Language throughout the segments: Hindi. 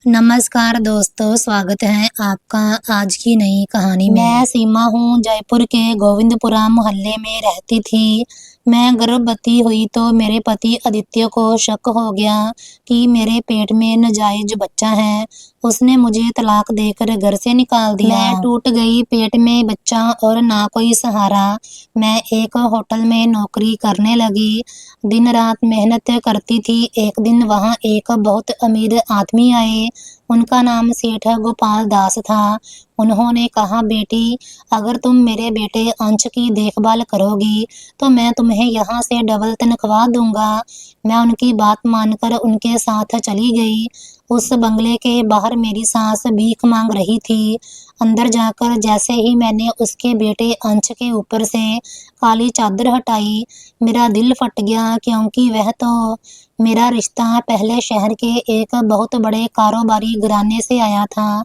नमस्कार दोस्तों, स्वागत है आपका आज की नई कहानी में। मैं सीमा हूँ, जयपुर के गोविंदपुरा मोहल्ले में रहती थी। मैं गर्भवती हुई तो मेरे पति आदित्य को शक हो गया कि मेरे पेट में नाजायज बच्चा है। उसने मुझे तलाक देकर घर से निकाल दिया। मैं टूट गई, पेट में बच्चा और ना कोई सहारा। मैं एक होटल में नौकरी करने लगी, दिन रात मेहनत करती थी। एक दिन वहाँ एक बहुत अमीर आदमी आए। उनका नाम सेठ गोपाल दास था। उन्होंने कहा, बेटी, अगर तुम मेरे बेटे अंश की देखभाल करोगी तो मैं तुम्हें यहाँ से डबल तनख्वाह दूंगा। मैं उनकी बात मानकर उनके साथ चली गई। उस बंगले के बाहर मेरी सास भीख मांग रही थी। अंदर जाकर जैसे ही मैंने उसके बेटे अंश के ऊपर से काली चादर हटाई, मेरा दिल फट गया, क्योंकि वह तो मेरा रिश्ता पहले शहर के एक बहुत बड़े कारोबारी घराने से आया था।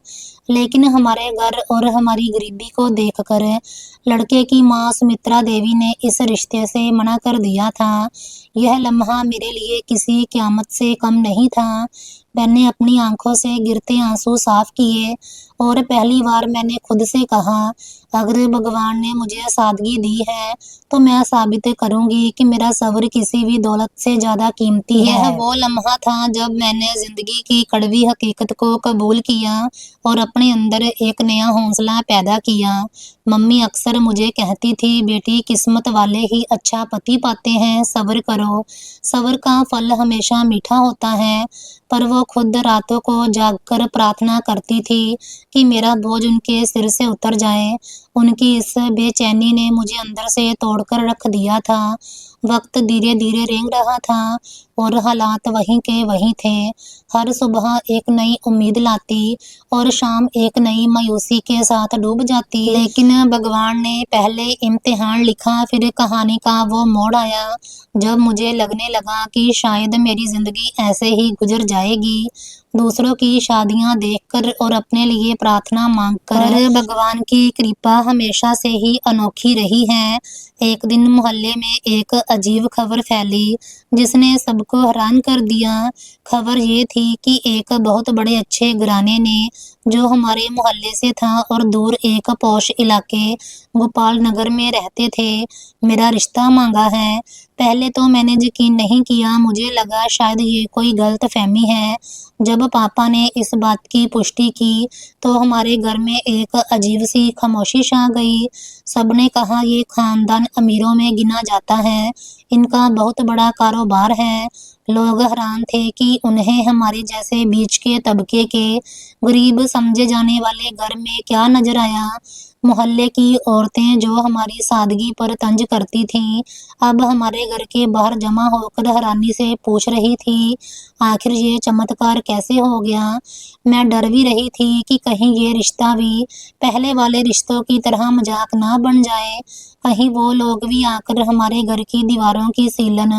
लेकिन हमारे घर और हमारी गरीबी को देखकर लड़के की माँ सुमित्रा देवी ने इस रिश्ते से मना कर दिया था। यह लम्हा मेरे लिए किसी क़यामत से कम नहीं था। मैंने अपनी आंखों से गिरते आंसू साफ किए और पहली बार मैंने खुद से कहा, अगर भगवान ने मुझे सादगी दी है तो मैं साबित करूंगी कि मेरा सब्र किसी भी दौलत से ज्यादा कीमती है। यह वो लम्हा था जब मैंने जिंदगी की कड़वी हकीकत को कबूल किया और अपने अंदर एक नया हौसला पैदा किया। मम्मी अक्सर मुझे कहती थी, बेटी, किस्मत वाले ही अच्छा पति पाते हैं, सब्र करो। सब्र का फल हमेशा मीठा होता है। पर वो खुद रातों को जागकर प्रार्थना करती थी कि मेरा बोझ उनके सिर से उतर जाए। उनकी इस बेचैनी ने मुझे अंदर से तोड़कर रख दिया था। वक्त धीरे धीरे रेंग रहा था और हालात वहीं के वहीं थे। हर सुबह एक नई उम्मीद लाती और शाम एक नई मायूसी के साथ डूब जाती। लेकिन भगवान ने पहले इम्तिहान लिखा, फिर कहानी का वो मोड़ आया जब मुझे लगने लगा कि शायद मेरी जिंदगी ऐसे ही गुजर जाएगी, दूसरों की शादियां देखकर और अपने लिए प्रार्थना मांगकर। पर भगवान की कृपा हमेशा से ही अनोखी रही है। एक दिन मोहल्ले में एक अजीब खबर फैली जिसने सबको हैरान कर दिया। खबर ये थी कि एक बहुत बड़े अच्छे घराने ने, जो हमारे मोहल्ले से था और दूर एक पौष इलाके गोपाल नगर में रहते थे, मेरा रिश्ता मांगा है। पहले तो मैंने यकीन नहीं किया, मुझे लगा शायद ये कोई गलत फहमी है। जब पापा ने इस बात की पुष्टि की तो हमारे घर में एक अजीब सी खामोशी छा गई। सबने कहा, ये खानदान अमीरों में गिना जाता है, इनका बहुत बड़ा कारोबार है। लोग हैरान थे कि उन्हें हमारे जैसे बीच के तबके के गरीब समझे जाने वाले घर में क्या नजर आया। मोहल्ले की औरतें जो हमारी सादगी पर तंज करती थीं, अब हमारे घर के बाहर जमा होकर हैरानी से पूछ रही थी, आखिर ये चमत्कार कैसे हो गया। मैं डर भी रही थी कि कहीं ये रिश्ता भी पहले वाले रिश्तों की तरह मजाक ना बन जाए। कहीं वो लोग भी आकर हमारे घर की दीवारों की सीलन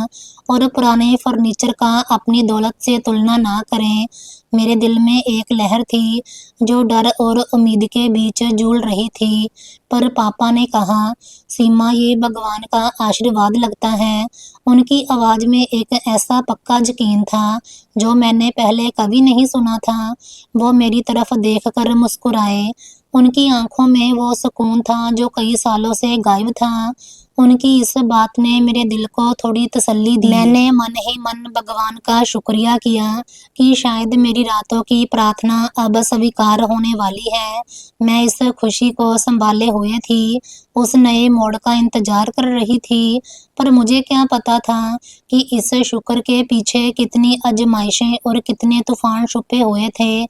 और पुराने फर्नीचर का अपनी दौलत से तुलना ना करें। मेरे दिल में एक लहर थी जो डर और उम्मीद के बीच झूल रही थी। पर पापा ने कहा, सीमा, ये भगवान का आशीर्वाद लगता है। उनकी आवाज में एक ऐसा पक्का यकीन था जो मैंने पहले कभी नहीं सुना था। वो मेरी तरफ देखकर मुस्कुराए। उनकी आंखों में वो सुकून था जो कई सालों से गायब था। उनकी इस बात ने मेरे दिल को थोड़ी तसल्ली दी। मैंने मन ही मन भगवान का शुक्रिया किया कि शायद मेरी रातों की प्रार्थना अब स्वीकार होने वाली है। मैं इस खुशी को संभाले हुए थी, उस नए मोड़ का इंतजार कर रही थी। पर मुझे क्या पता था कि इस शुक्र के पीछे कितनी आजमाइशें और कितने तूफान छुपे हुए थे।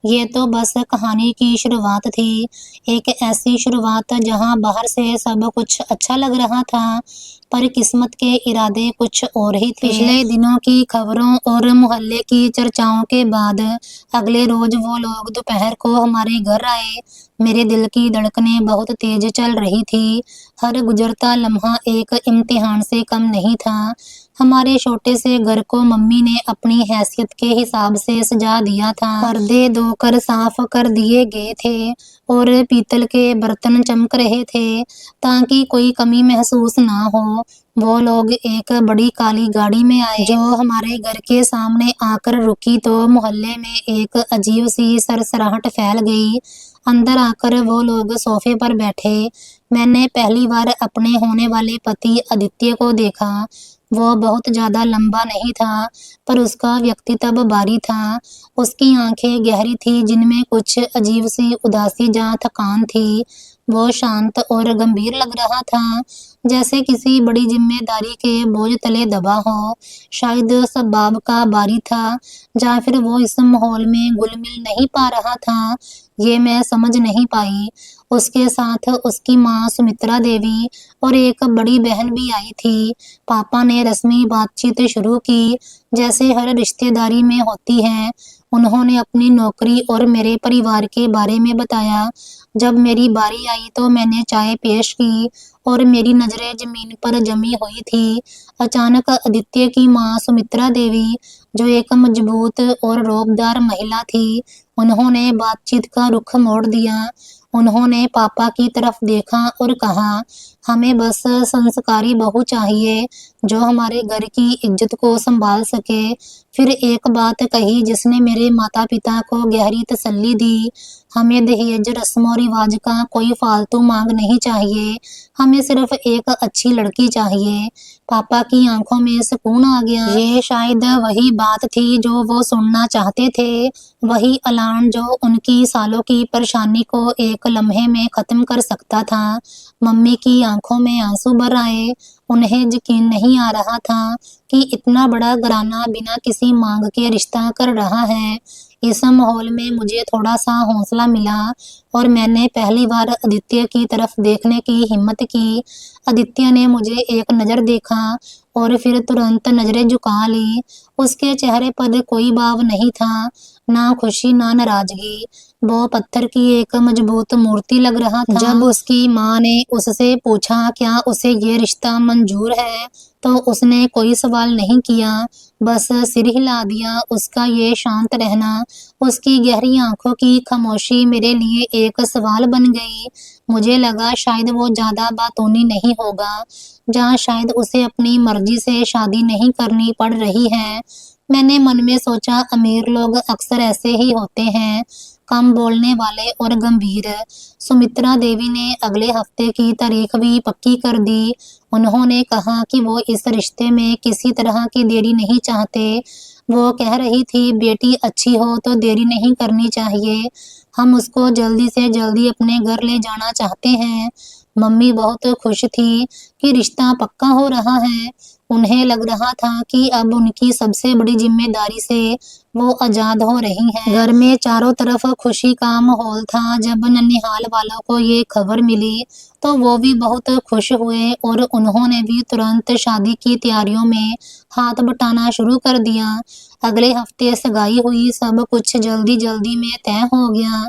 ये तो बस कहानी की शुरुआत थी, एक ऐसी शुरुआत जहां बाहर से सब कुछ अच्छा लग रहा था, पर किस्मत के इरादे कुछ और ही थे। पिछले दिनों की खबरों और मोहल्ले की चर्चाओं के बाद अगले रोज वो लोग दोपहर को हमारे घर आए। मेरे दिल की धड़कनें बहुत तेज चल रही थी। हर गुजरता लम्हा एक इम्तिहान से कम नहीं था। हमारे छोटे से घर को मम्मी ने अपनी हैसियत के हिसाब से सजा दिया था। पर्दे धोकर साफ कर दिए गए थे और पीतल के बर्तन चमक रहे थे ताकि कोई कमी महसूस ना हो। वो लोग एक बड़ी काली गाड़ी में आए जो हमारे घर के सामने आकर रुकी तो मोहल्ले में एक अजीब सी सरसराहट फैल गई। अंदर आकर वो लोग सोफे पर बैठे। मैंने पहली बार अपने होने वाले पति आदित्य को देखा। वो बहुत ज्यादा लंबा नहीं था, पर उसका व्यक्तित्व भारी था। उसकी आंखें गहरी थी जिनमें कुछ अजीब सी उदासी या थकान थी। वो शांत और गंभीर लग रहा था, जैसे किसी बड़ी जिम्मेदारी के बोझ तले दबा हो। शायद स्वभाव का भारी था, या फिर वो इस माहौल में घुल मिल नहीं पा रहा था, ये मैं समझ नहीं पाई। उसके साथ उसकी माँ सुमित्रा देवी और एक बड़ी बहन भी आई थी। पापा ने रस्मी बातचीत शुरू की, जैसे हर रिश्तेदारी में होती है। उन्होंने अपनी नौकरी और मेरे परिवार के बारे में बताया। जब मेरी बारी आई तो मैंने चाय पेश की और मेरी नजरें जमीन पर जमी हुई थी। अचानक आदित्य की माँ सुमित्रा देवी, जो एक मजबूत और रौबदार महिला थी, उन्होंने बातचीत का रुख मोड़ दिया। उन्होंने पापा की तरफ देखा और कहा, हमें बस संस्कारी बहू चाहिए जो हमारे घर की इज्जत को संभाल सके। फिर एक बात कही जिसने मेरे माता पिता को गहरी तसल्ली दी, हमें दहेज रस्म और रिवाज का कोई फालतू मांग नहीं चाहिए, हमें सिर्फ एक अच्छी लड़की चाहिए। पापा की आंखों में सुकून आ गया। ये शायद वही बात थी जो वो सुनना चाहते थे, वही अलार्म जो उनकी सालों की परेशानी को एक लम्हे में खत्म कर सकता था। मम्मी की आंखों में आंसू भर आए। उन्हें यकीन नहीं आ रहा था कि इतना बड़ा घराना बिना किसी मांग के रिश्ता कर रहा है। इस माहौल में मुझे थोड़ा सा हौसला मिला और मैंने पहली बार आदित्य की तरफ देखने की हिम्मत की। आदित्य ने मुझे एक नज़र देखा और फिर तुरंत नजरें झुका ली। उसके चेहरे पर कोई भाव नहीं था, ना खुशी ना नाराजगी। वो पत्थर की एक मजबूत मूर्ति लग रहा था। जब उसकी माँ ने उससे पूछा क्या उसे ये रिश्ता मंजूर है, तो उसने कोई सवाल नहीं किया, बस सिर हिला दिया। उसका ये शांत रहना, उसकी गहरी आंखों की खामोशी मेरे लिए एक सवाल बन गई। मुझे लगा शायद वो ज्यादा बातूनी नहीं होगा, जहाँ शायद उसे अपनी मर्जी से शादी नहीं करनी पड़ रही है। मैंने मन में सोचा, अमीर लोग अक्सर ऐसे ही होते हैं, कम बोलने वाले और गंभीर। सुमित्रा देवी ने अगले हफ्ते की तारीख भी पक्की कर दी। उन्होंने कहा कि वो इस रिश्ते में किसी तरह की देरी नहीं चाहते। वो कह रही थी, बेटी अच्छी हो तो देरी नहीं करनी चाहिए, हम उसको जल्दी से जल्दी अपने घर ले जाना चाहते हैं। मम्मी बहुत खुश थी कि रिश्ता पक्का हो रहा है। उन्हें लग रहा था कि अब उनकी सबसे बड़ी जिम्मेदारी से वो आजाद हो रही हैं। घर में चारों तरफ खुशी का माहौल था। जब ननिहाल वालों को ये खबर मिली तो वो भी बहुत खुश हुए और उन्होंने भी तुरंत शादी की तैयारियों में हाथ बटाना शुरू कर दिया। अगले हफ्ते सगाई हुई, सब कुछ जल्दी जल्दी में तय हो गया।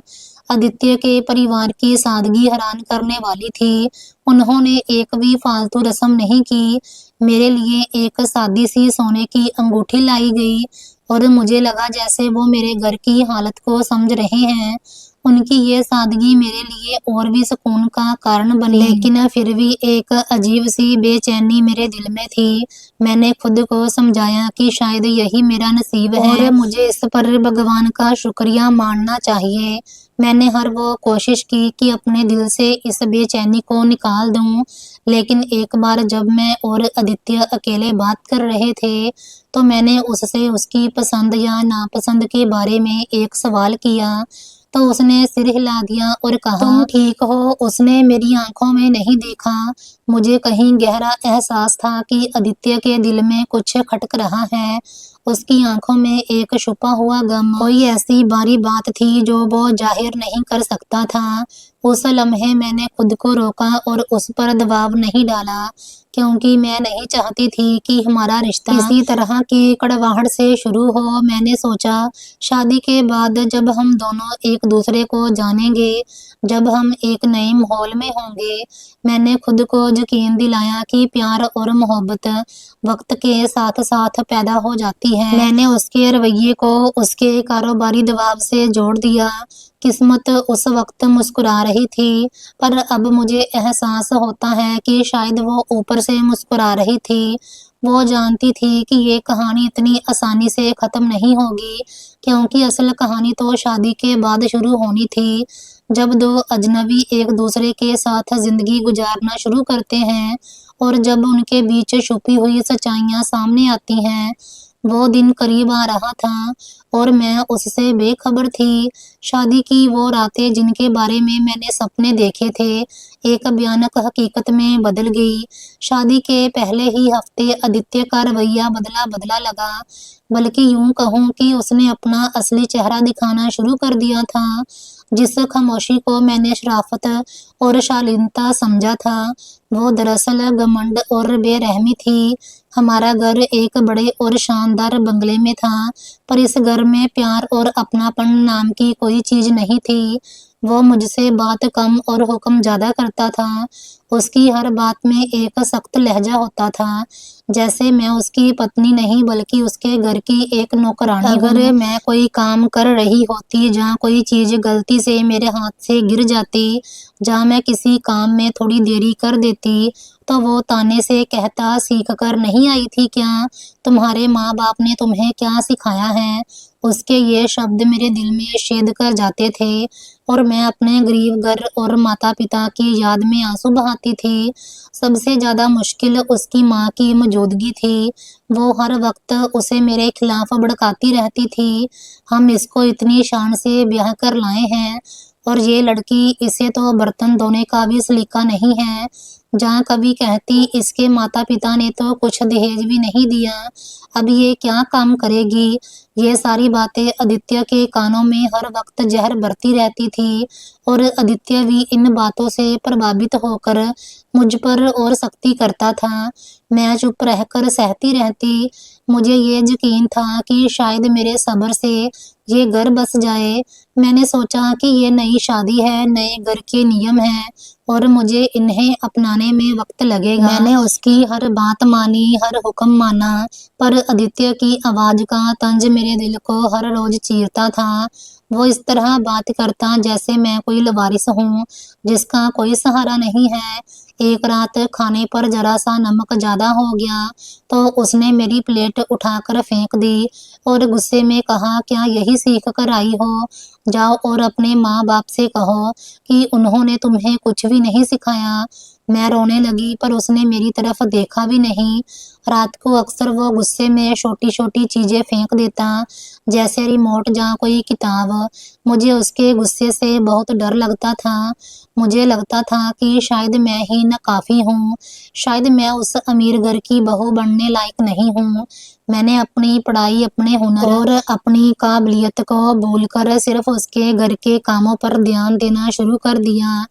आदित्य के परिवार की सादगी हैरान करने वाली थी। उन्होंने एक भी फालतू रस्म नहीं की। मेरे लिए एक सादी सी सोने की अंगूठी लाई गई और मुझे लगा जैसे वो मेरे घर की हालत को समझ रहे हैं। उनकी ये सादगी मेरे लिए और भी सुकून का कारण बनी, लेकिन फिर भी एक अजीब सी बेचैनी मेरे दिल में थी। मैंने खुद को समझाया कि शायद यही मेरा नसीब है और मुझे इस पर भगवान का शुक्रिया मानना चाहिए। मैंने हर वो कोशिश की कि अपने दिल से इस बेचैनी को निकाल दूं, लेकिन एक बार जब मैं और आदित्य अकेले बात कर रहे थे तो मैंने उससे उसकी पसंद या नापसंद के बारे में एक सवाल किया, तो उसने सिर हिला दिया और कहा, तुम ठीक हो? उसने मेरी आंखों में नहीं देखा। मुझे कहीं गहरा एहसास था कि आदित्य के दिल में कुछ खटक रहा है। उसकी आंखों में एक छुपा हुआ गम, कोई ऐसी बारी बात थी जो वो जाहिर नहीं कर सकता था। उस लम्हे मैंने खुद को रोका और उस पर दबाव नहीं डाला, क्योंकि मैं नहीं चाहती थी कि हमारा रिश्ता किसी तरह की कड़वाहट से शुरू हो। मैंने सोचा, शादी के बाद जब हम दोनों एक दूसरे को जानेंगे, जब हम एक नए माहौल में होंगे, मैंने खुद को यकीन दिलाया कि प्यार और मोहब्बत वक्त के साथ साथ पैदा हो जाती है। मैंने उसके रवैये को उसके कारोबारी दबाव से जोड़ दिया। किस्मत उस वक्त मुस्कुरा रही थी, पर अब मुझे एहसास होता है कि शायद वो ऊपर से मुस्कुरा रही थी। वो जानती थी कि ये कहानी इतनी आसानी से ख़त्म नहीं होगी, क्योंकि असल कहानी तो शादी के बाद शुरू होनी थी। जब दो अजनबी एक दूसरे के साथ ज़िंदगी गुजारना शुरू करते हैं और जब उनके बीच छुपी हुई सच्चाइयाँ सामने आती हैं। वो दिन करीब आ रहा था और मैं उससे बेखबर थी। शादी की वो रातें जिनके बारे में मैंने सपने देखे थे, एक भयानक हकीकत में बदल गई। शादी के पहले ही हफ्ते आदित्य का रवैया बदला-बदला लगा, बल्कि यूँ कहूँ कि उसने अपना असली चेहरा दिखाना शुरू कर दिया था। जिस खामोशी को मैंने शराफ़त और शालीनता समझा था, वो दरअसल घमंड और बेरहमी थी। हमारा घर एक बड़े और शानदार बंगले में था, पर इस घर में प्यार और अपनापन नाम की कोई चीज़ नहीं थी। वो मुझसे बात कम और हुक्म ज़्यादा करता था। उसकी हर बात में एक सख्त लहज़ा होता था, जैसे मैं उसकी पत्नी नहीं बल्कि उसके घर की एक नौकरानी हूँ। अगर मैं कोई काम कर रही होती जहाँ कोई चीज़ गलती से मेरे हाथ से गिर जाती, जहाँ मैं किसी काम में थोड़ी देरी कर देती, तो वो ताने से कहता, सीख कर नहीं आई थी क्या? तुम्हारे माँ-बाप ने तुम्हें क्या सिखाया है? उसके ये शब्द मेरे दिल में छेद कर जाते थे और मैं अपने गरीब घर और माता-पिता की याद में आंसू बहाती थी। सबसे ज़्यादा मुश्किल उसकी माँ की मौजूदगी थी। वो हर वक़्त उसे मेरे खिलाफ़ भड़काती रहती थी। हम इसको इतनी शान से ब्याह कर लाए हैं और ये लड़की, इसे तो बर्तन धोने का भी सलीका नहीं है। जहाँ कभी कहती, इसके माता-पिता ने तो कुछ दहेज भी नहीं दिया, अब ये क्या काम करेगी? ये सारी बातें आदित्य के कानों में हर वक़्त ज़हर भरती रहती थी और आदित्य भी इन बातों से प्रभावित होकर मुझ पर और सख्ती करता था। मैं चुप रहकर सहती रहती। मुझे ये यकीन था कि शायद मेरे सब्र से ये घर बस जाए। मैंने सोचा कि ये नई शादी है, नए घर के नियम हैं और मुझे इन्हें अपनाने में वक़्त लगेगा। मैंने उसकी हर बात मानी, हर हुक्म माना, पर आदित्य की आवाज़ का तंज मेरे दिल को हर रोज़ चीरता था। वो इस तरह बात करता जैसे मैं कोई लावारिस हूँ, जिसका कोई सहारा नहीं है। एक रात खाने पर ज़रा-सा नमक ज़्यादा हो गया, तो उसने मेरी प्लेट उठाकर फेंक दी और गुस्से में कहा, क्या यही सीख कर आई हो? जाओ और अपने माँ-बाप से कहो कि उन्होंने तुम्हें कुछ भी नहीं सिखाया। मैं रोने लगी, पर उसने मेरी तरफ देखा भी नहीं। रात को अक्सर वो गुस्से में छोटी-छोटी चीज़ें फेंक देता, जैसे रिमोट या कोई किताब। मुझे उसके गुस्से से बहुत डर लगता था। मुझे लगता था कि शायद मैं ही नाकाफ़ी हूँ, शायद मैं उस अमीर घर की बहू बनने लायक नहीं हूँ। मैंने अपनी पढ़ाई, अपने हुनर और अपनी काबिलियत को भूलकर सिर्फ़ उसके घर के कामों पर ध्यान देना शुरू कर दिया।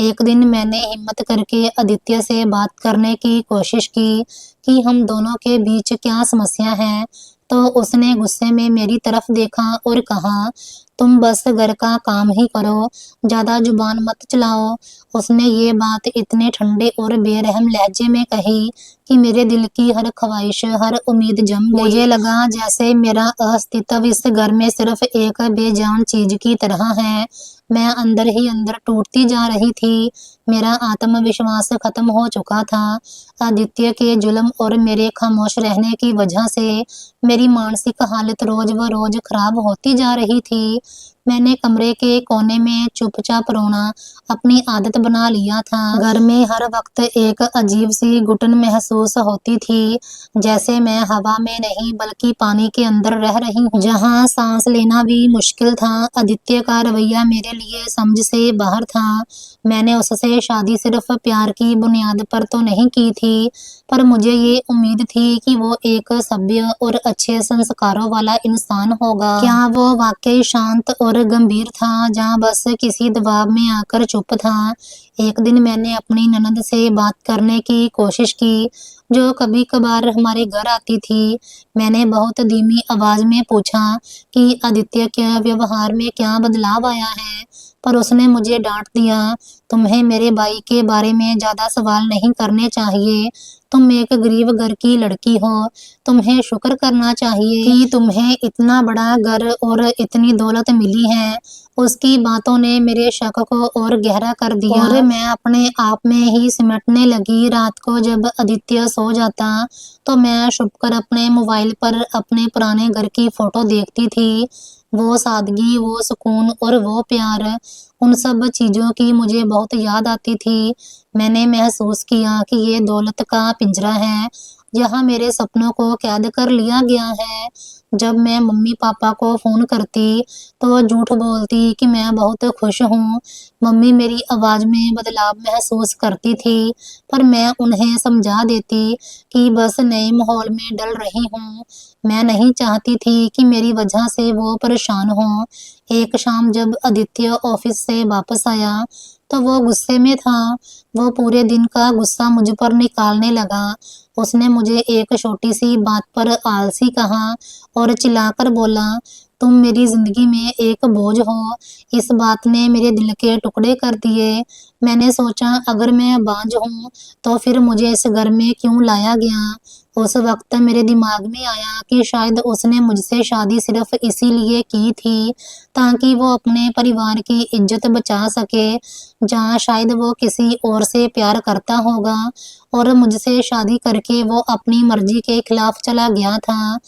एक दिन मैंने हिम्मत करके आदित्य से बात करने की कोशिश की कि हम दोनों के बीच क्या समस्या है, तो उसने गुस्से में मेरी तरफ देखा और कहा, तुम बस घर का काम ही करो, ज़्यादा ज़ुबान मत चलाओ। उसने ये बात इतने ठंडे और बेरहम लहजे में कही कि मेरे दिल की हर ख्वाहिश, हर उम्मीद जम गई। मुझे लगा जैसे मेरा अस्तित्व इस घर में सिर्फ एक बेजान चीज़ की तरह है। मैं अंदर ही अंदर टूटती जा रही थी। मेरा आत्मविश्वास खत्म हो चुका था। आदित्य के जुल्म और मेरे खामोश रहने की वजह से मेरी मानसिक हालत रोज़ ब रोज़ खराब होती जा रही थी। मैंने कमरे के कोने में चुपचाप रोना अपनी आदत बना लिया था। घर में हर वक्त एक अजीब-सी घुटन महसूस होती थी, जैसे मैं हवा में नहीं बल्कि पानी के अंदर रह रही हूँ, जहाँ सांस लेना भी मुश्किल था। आदित्य का रवैया मेरे लिए समझ से बाहर था। मैंने उससे शादी सिर्फ प्यार की बुनियाद पर तो नहीं की थी, पर मुझे ये उम्मीद थी कि वो एक सभ्य और अच्छे संस्कारों वाला इंसान होगा। क्या वो वाकई शांत और गंभीर था, जहाँ बस किसी दबाव में आकर चुप था? एक दिन मैंने अपनी ननद से बात करने की कोशिश की, जो कभी-कभार हमारे घर आती थी। मैंने बहुत धीमी आवाज़ में पूछा कि आदित्य के व्यवहार में क्या बदलाव आया है? पर उसने मुझे डांट दिया, तुम्हें मेरे भाई के बारे में ज़्यादा सवाल नहीं करने चाहिए। तुम एक गरीब घर की लड़की हो, तुम्हें शुक्र करना चाहिए कि तुम्हें इतना बड़ा घर और इतनी दौलत मिली है। उसकी बातों ने मेरे शक को और गहरा कर दिया और मैं अपने आप में ही सिमटने लगी। रात को जब आदित्य सो जाता तो मैं छुपकर अपने मोबाइल पर अपने पुराने घर की फोटो देखती थी। वो सादगी, वो सुकून और वो प्यार, उन सब चीज़ों की मुझे बहुत याद आती थी। मैंने महसूस किया कि ये दौलत का पिंजरा है, जहाँ मेरे सपनों को कैद कर लिया गया है। जब मैं मम्मी पापा को फ़ोन करती तो वो झूठ बोलती कि मैं बहुत खुश हूँ। मम्मी मेरी आवाज़ में बदलाव महसूस करती थी, पर मैं उन्हें समझा देती कि बस नए माहौल में डल रही हूँ। मैं नहीं चाहती थी कि मेरी वजह से वो परेशान हो। एक शाम जब आदित्य ऑफिस से वापस आया तो वो गुस्से में था। वो पूरे दिन का गुस्सा मुझ पर निकालने लगा। उसने मुझे एक छोटी सी बात पर आलसी कहा और चिल्लाकर बोला, तुम मेरी जिंदगी में एक बोझ हो। इस बात ने मेरे दिल के टुकड़े कर दिए। मैंने सोचा, अगर मैं बांझ हूँ तो फिर मुझे इस घर में क्यों लाया गया। उस वक्त मेरे दिमाग में आया कि शायद उसने मुझसे शादी सिर्फ इसीलिए की थी ताकि वो अपने परिवार की इज्जत बचा सके, जहाँ शायद वो किसी और से प्यार करता होगा और मुझसे शादी करके वो अपनी मर्जी के खिलाफ चला गया था।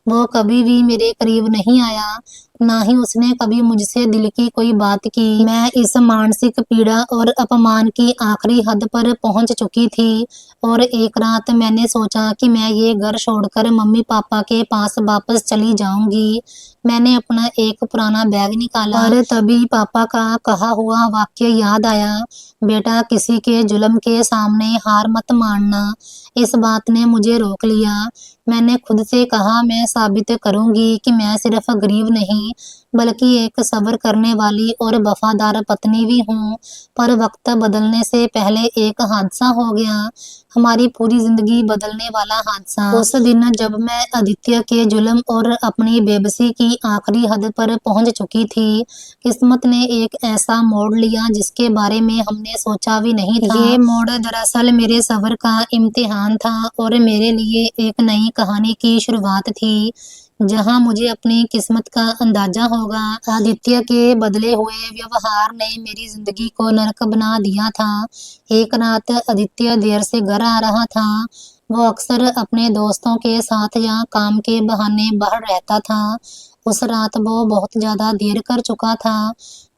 वो कभी भी मेरे करीब नहीं आया, ना ही उसने कभी मुझसे दिल की कोई बात की। मैं इस मानसिक पीड़ा और अपमान की आखिरी हद पर पहुंच चुकी थी और एक रात मैंने सोचा कि मैं ये घर छोड़कर मम्मी पापा के पास वापस चली जाऊंगी। मैंने अपना एक पुराना बैग निकाला और तभी पापा का कहा हुआ वाक्य याद आया, बेटा किसी के जुल्म के सामने हार मत मानना। इस बात ने मुझे रोक लिया। मैंने खुद से कहा, मैं साबित करूंगी कि मैं सिर्फ गरीब नहीं बल्कि एक सब्र करने वाली और वफादार पत्नी भी हूँ। पर वक्त बदलने से पहले एक हादसा हो गया, हमारी पूरी जिंदगी बदलने वाला हादसा। उस दिन जब मैं आदित्य के जुल्म और अपनी बेबसी की आखिरी हद पर पहुंच चुकी थी, किस्मत ने एक ऐसा मोड़ लिया जिसके बारे में हमने सोचा भी नहीं था। ये मोड़ दरअसल मेरे सब्र का इम्तिहान था और मेरे लिए एक नई कहानी की शुरुआत थी, जहां मुझे अपनी किस्मत का अंदाजा होगा। आदित्य के बदले हुए व्यवहार ने मेरी जिंदगी को नरक बना दिया था। एक रात आदित्य देर से घर आ रहा था। वो अक्सर अपने दोस्तों के साथ या काम के बहाने बाहर रहता था। उस रात वो बहुत ज्यादा देर कर चुका था।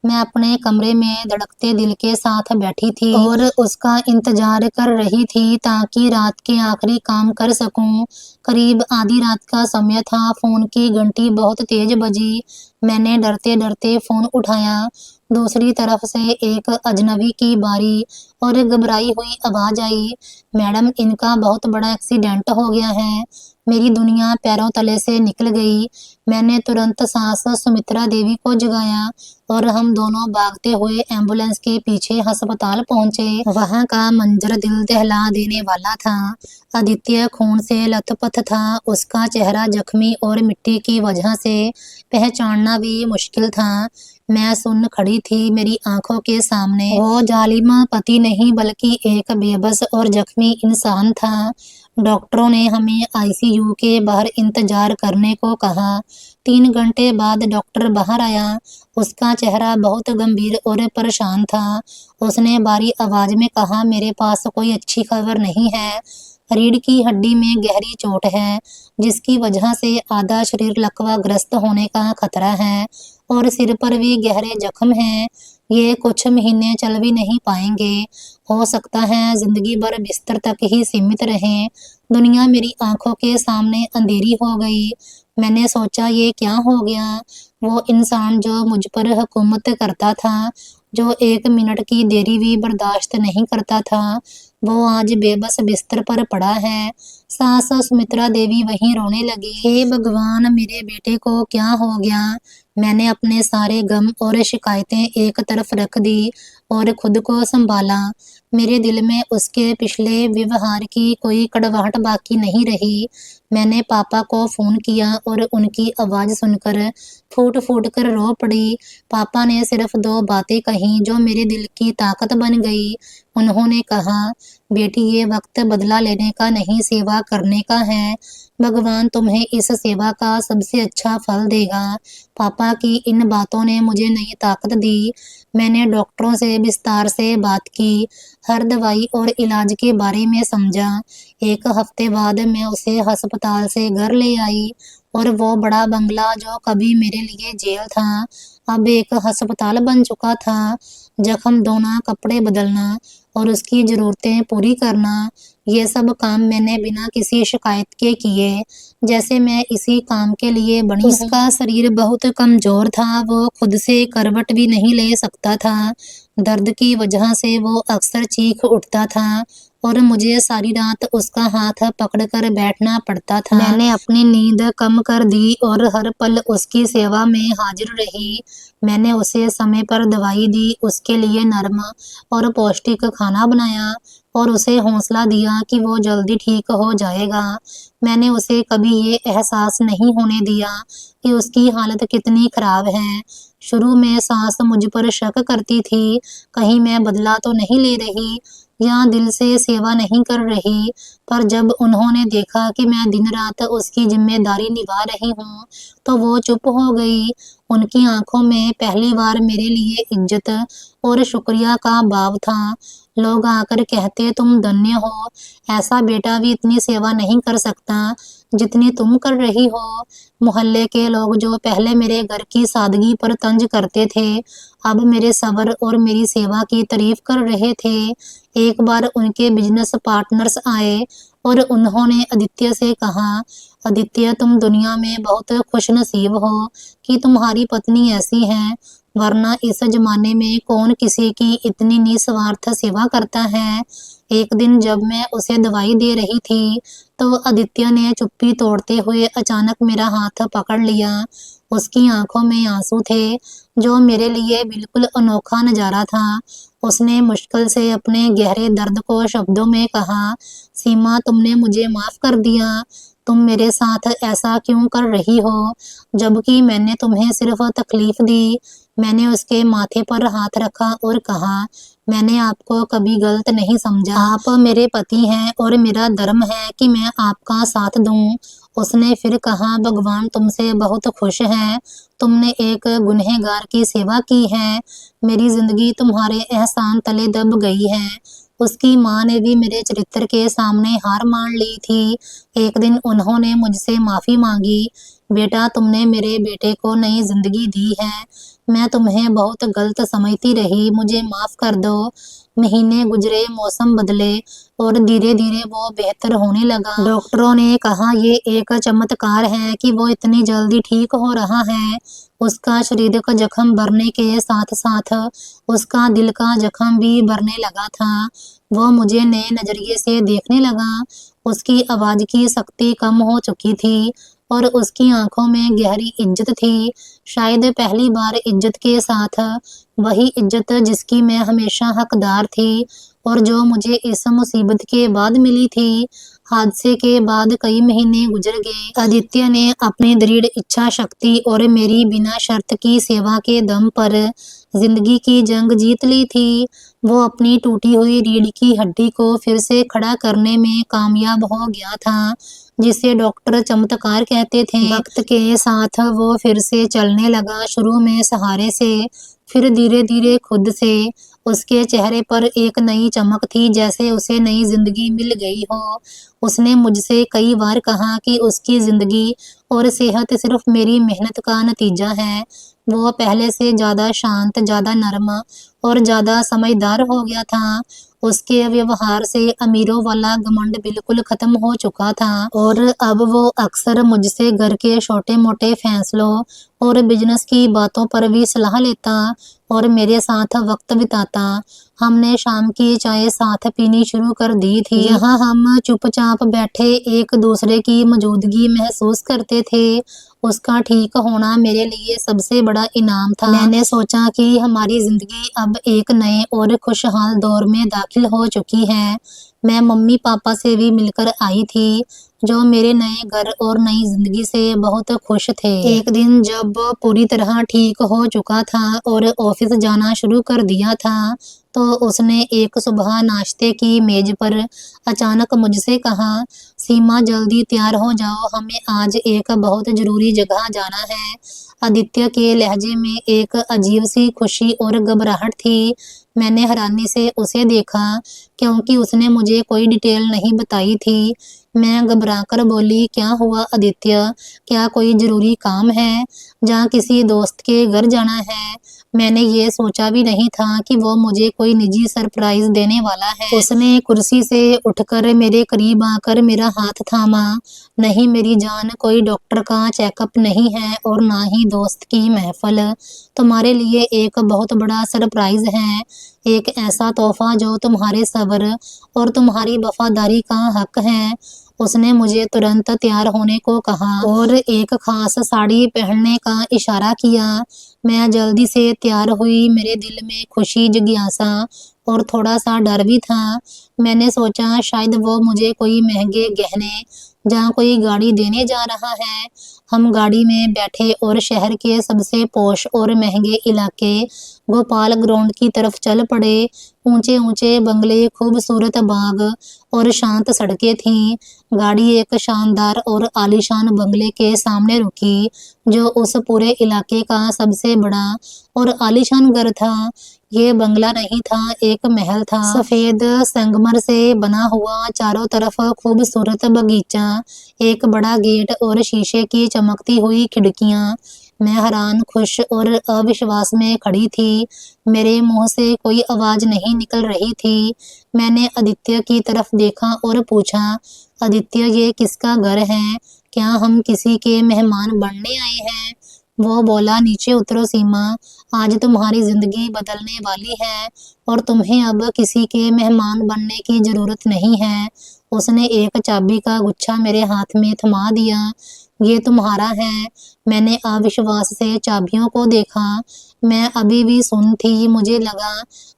मैं अपने कमरे में धड़कते दिल के साथ बैठी थी और उसका इंतजार कर रही थी ताकि रात के आखिरी काम कर सकूं। करीब आधी रात का समय था। फोन की घंटी बहुत तेज बजी। मैंने डरते डरते फोन उठाया। दूसरी तरफ से एक अजनबी की बारी और घबराई हुई आवाज आई, मैडम इनका बहुत बड़ा एक्सीडेंट हो गया है। मेरी दुनिया पैरों तले से निकल गई। मैंने तुरंत सास सुमित्रा देवी को जगाया और हम दोनों भागते हुए एम्बुलेंस के पीछे अस्पताल पहुंचे। वहां का मंजर दिल दहला देने वाला था। आदित्य खून से लथपथ था। उसका चेहरा जख्मी और मिट्टी की वजह से पहचानना भी मुश्किल था। मैं सुन्न खड़ी थी। मेरी आंखों के सामने वो जालिम पति नहीं बल्कि एक बेबस और जख्मी इंसान था। डॉक्टरों ने हमें आईसीयू के बाहर इंतजार करने को कहा। 3 घंटे बाद डॉक्टर बाहर आया। उसका चेहरा बहुत गंभीर और परेशान था। उसने भारी आवाज में कहा, मेरे पास कोई अच्छी खबर नहीं है। रीढ़ की हड्डी में गहरी चोट है जिसकी वजह से आधा शरीर लकवाग्रस्त होने का खतरा है और सिर पर भी गहरे जख्म हैं। ये कुछ महीने चल भी नहीं पाएंगे। हो सकता है जिंदगी भर बिस्तर तक ही सीमित रहें। दुनिया मेरी आंखों के सामने अंधेरी हो गई। मैंने सोचा, ये क्या हो गया। वो इंसान जो मुझ पर हुकूमत करता था, जो 1 मिनट की देरी भी बर्दाश्त नहीं करता था, वो आज बेबस बिस्तर पर पड़ा है। सास सुमित्रा देवी वहीं रोने लगी। हे भगवान, मेरे बेटे को क्या हो गया। मैंने अपने सारे गम और शिकायतें एक तरफ रख दी और खुद को संभाला। मेरे दिल में उसके पिछले व्यवहार की कोई कड़वाहट बाकी नहीं रही। मैंने पापा को फ़ोन किया और उनकी आवाज़ सुनकर फूट फूट कर रो पड़ी। पापा ने सिर्फ 2 बातें कहीं जो मेरे दिल की ताकत बन गई। उन्होंने कहा, बेटी ये वक्त बदला लेने का नहीं, सेवा करने का है। भगवान तुम्हें इस सेवा का सबसे अच्छा फल देगा। पापा की इन बातों ने मुझे नई ताकत दी। मैंने डॉक्टरों से विस्तार से बात की, हर दवाई और इलाज के बारे में समझा। 1 हफ्ते बाद मैं उसे अस्पताल से घर ले आई और वो बड़ा बंगला जो कभी मेरे लिए जेल था, अब एक अस्पताल बन चुका था। जख्म धोना, कपड़े बदलना और उसकी ज़रूरतें पूरी करना, ये सब काम मैंने बिना किसी शिकायत के किए, जैसे मैं इसी काम के लिए बनी हूँ। उसका शरीर बहुत कमज़ोर था, वो खुद से करवट भी नहीं ले सकता था। दर्द की वजह से वो अक्सर चीख उठता था और मुझे सारी रात उसका हाथ पकड़कर बैठना पड़ता था। मैंने अपनी नींद कम कर दी और हर पल उसकी सेवा में हाजिर रही। मैंने उसे समय पर दवाई दी, उसके लिए नरम और पौष्टिक खाना बनाया और उसे हौसला दिया कि वो जल्दी ठीक हो जाएगा। मैंने उसे कभी ये एहसास नहीं होने दिया कि उसकी हालत कितनी खराब है। शुरू में सास मुझ पर शक करती थी, कहीं मैं बदला तो नहीं ले रही या दिल से सेवा नहीं कर रही, पर जब उन्होंने देखा कि मैं दिन रात उसकी जिम्मेदारी निभा रही हूँ, तो वो चुप हो गई। उनकी आंखों में पहली बार मेरे लिए इज्जत और शुक्रिया का भाव था। लोग आकर कहते, तुम धन्य हो, ऐसा बेटा भी इतनी सेवा नहीं कर सकता जितनी तुम कर रही हो। मोहल्ले के लोग जो पहले मेरे घर की सादगी पर तंज करते थे, अब मेरे सब्र और मेरी सेवा की तारीफ कर रहे थे। एक बार उनके बिजनेस पार्टनर्स आए और उन्होंने आदित्य से कहा, आदित्य तुम दुनिया में बहुत खुशनसीब हो कि तुम्हारी पत्नी ऐसी है, वरना इस जमाने में कौन किसी की इतनी निस्वार्थ सेवा करता है। एक दिन जब मैं उसे दवाई दे रही थी, तो आदित्य ने चुप्पी तोड़ते हुए अचानक मेरा हाथ पकड़ लिया। उसकी आंखों में आंसू थे, जो मेरे लिए बिल्कुल अनोखा नजारा था। उसने मुश्किल से अपने गहरे दर्द को शब्दों में कहा, सीमा तुमने मुझे माफ कर दिया, तुम मेरे साथ ऐसा क्यों कर रही हो, जबकि मैंने तुम्हें सिर्फ तकलीफ दी। मैंने उसके माथे पर हाथ रखा और कहा, मैंने आपको कभी गलत नहीं समझा, आप मेरे पति हैं और मेरा धर्म है कि मैं आपका साथ दूं। उसने फिर कहा, भगवान तुमसे बहुत खुश है, तुमने एक गुनहगार की सेवा की है, मेरी जिंदगी तुम्हारे एहसान तले दब गई है। उसकी माँ ने भी मेरे चरित्र के सामने हार मान ली थी। एक दिन उन्होंने मुझसे माफ़ी मांगी, बेटा तुमने मेरे बेटे को नई जिंदगी दी है, मैं तुम्हें बहुत गलत समझती रही, मुझे माफ़ कर दो। महीने गुजरे, मौसम बदले और धीरे धीरे वो बेहतर होने लगा। डॉक्टरों ने कहा ये एक चमत्कार है कि वो इतनी जल्दी ठीक हो रहा है। उसका शरीर का जख्म भरने के साथ साथ उसका दिल का जख्म भी भरने लगा था। वो मुझे नए नजरिए से देखने लगा। उसकी आवाज़ की शक्ति कम हो चुकी थी और उसकी आंखों में गहरी इज्जत थी, शायद पहली बार इज्जत के साथ वही इज्जत जिसकी मैं हमेशा हकदार थी और जो मुझे इस मुसीबत के बाद मिली थी। हादसे के बाद कई महीने गुजर गए। आदित्य ने अपनी दृढ़ इच्छा शक्ति और मेरी बिना शर्त की सेवा के दम पर जिंदगी की जंग जीत ली थी। वो अपनी टूटी हुई रीढ़ की हड्डी को फिर से खड़ा करने में कामयाब हो गया था, जिसे डॉक्टर चमत्कार कहते थे। वक्त के साथ वो फिर से चलने लगा, शुरू में सहारे से, फिर धीरे धीरे खुद से। उसके चेहरे पर एक नई चमक थी, जैसे उसे नई जिंदगी मिल गई हो। उसने मुझसे कई बार कहा कि उसकी जिंदगी और सेहत सिर्फ मेरी मेहनत का नतीजा है। वो पहले से ज़्यादा शांत, ज़्यादा नर्म और ज़्यादा समझदार हो गया था। उसके व्यवहार से अमीरों वाला घमंड बिल्कुल खत्म हो चुका था और अब वो अक्सर मुझसे घर के छोटे मोटे फैसलों और बिजनेस की बातों पर भी सलाह लेता और मेरे साथ वक्त बिताता। हमने शाम की चाय साथ पीनी शुरू कर दी थी। यहाँ हम चुपचाप बैठे एक दूसरे की मौजूदगी महसूस करते थे उसका ठीक होना मेरे लिए सबसे बड़ा इनाम था। मैंने सोचा कि हमारी जिंदगी अब एक नए और खुशहाल दौर में दाखिल हो चुकी है। मैं मम्मी पापा से भी मिलकर आई थी, जो मेरे नए घर और नई जिंदगी से बहुत खुश थे। एक दिन जब वो पूरी तरह ठीक हो चुका था और ऑफिस जाना शुरू कर दिया था, तो उसने एक सुबह नाश्ते की मेज पर अचानक मुझसे कहा, सीमा जल्दी तैयार हो जाओ, हमें आज एक बहुत जरूरी जगह जाना है। आदित्य के लहजे में एक अजीब सी खुशी और घबराहट थी। मैंने हैरानी से उसे देखा, क्योंकि उसने मुझे कोई डिटेल नहीं बताई थी। मैं घबराकर बोली, क्या हुआ आदित्य, क्या कोई जरूरी काम है, जहाँ किसी दोस्त के घर जाना है? मैंने ये सोचा भी नहीं था कि वो मुझे कोई निजी सरप्राइज देने वाला है। उसने कुर्सी से उठकर मेरे करीब आकर मेरा हाथ थामा। नहीं मेरी जान, कोई डॉक्टर का चेकअप नहीं है और ना ही दोस्त की महफिल। तुम्हारे लिए एक बहुत बड़ा सरप्राइज है, एक ऐसा तोहफा जो तुम्हारे सब्र और तुम्हारी वफादारी का हक है। उसने मुझे तुरंत तैयार होने को कहा और एक खास साड़ी पहनने का इशारा किया। मैं जल्दी से तैयार हुई। मेरे दिल में खुशी, जिज्ञासा और थोड़ा सा डर भी था। मैंने सोचा शायद वो मुझे कोई महंगे गहने, जहाँ कोई गाड़ी देने जा रहा है। हम गाड़ी में बैठे और शहर के सबसे पॉश और महंगे इलाके गोपाल ग्राउंड की तरफ चल पड़े। ऊंचे ऊंचे बंगले, खूबसूरत बाग और शांत सड़कें थीं। गाड़ी एक शानदार और आलीशान बंगले के सामने रुकी, जो उस पूरे इलाके का सबसे बड़ा और आलीशान घर था। ये बंगला नहीं था, एक महल था। सफेद संगमर से बना हुआ, चारों तरफ खूबसूरत बगीचा, एक बड़ा गेट और शीशे की चमकती हुई खिड़कियां। मैं हैरान, खुश और अविश्वास में खड़ी थी। मेरे मुंह से कोई आवाज नहीं निकल रही थी। मैंने आदित्य की तरफ देखा और पूछा, आदित्य ये किसका घर है? क्या हम किसी के मेहमान बनने आए हैं? वो बोला, नीचे उतरो सीमा, आज तुम्हारी जिंदगी बदलने वाली है और तुम्हें अब किसी के मेहमान बनने की जरूरत नहीं है। उसने एक चाबी का गुच्छा मेरे हाथ में थमा दिया। ये तुम्हारा है। मैंने अविश्वास से चाबियों को देखा। मैं अभी भी सुन थी। मुझे लगा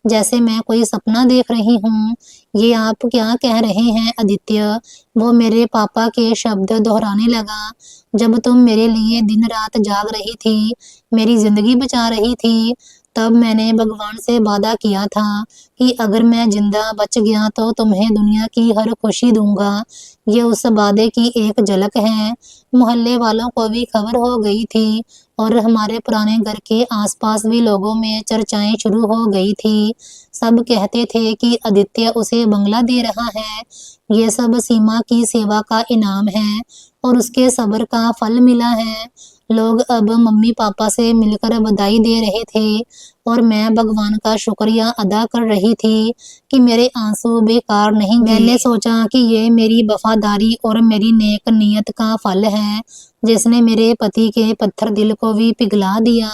जैसे मैं कोई सपना देख रही हूँ। ये आप क्या कह रहे हैं आदित्य? वो मेरे पापा के शब्द दोहराने लगा। जब तुम मेरे लिए दिन रात जाग रही थी, मेरी जिंदगी बचा रही थी, तब मैंने भगवान से वादा किया था कि अगर मैं जिंदा बच गया तो तुम्हें दुनिया की हर खुशी दूंगा। ये उस वादे की एक झलक है। मोहल्ले वालों को भी खबर हो गई थी और हमारे पुराने घर के आसपास भी लोगों में चर्चाएं शुरू हो गई थी। सब कहते थे कि आदित्य उसे बंगला दे रहा है। ये सब सीमा की सेवा का इनाम है और उसके सब्र का फल मिला है। लोग अब मम्मी पापा से मिलकर बधाई दे रहे थे और मैं भगवान का शुक्रिया अदा कर रही थी कि मेरे आंसू बेकार नहीं गए। मैंने सोचा कि ये मेरी वफादारी और मेरी नेक नीयत का फल है, जिसने मेरे पति के पत्थर दिल को भी पिघला दिया।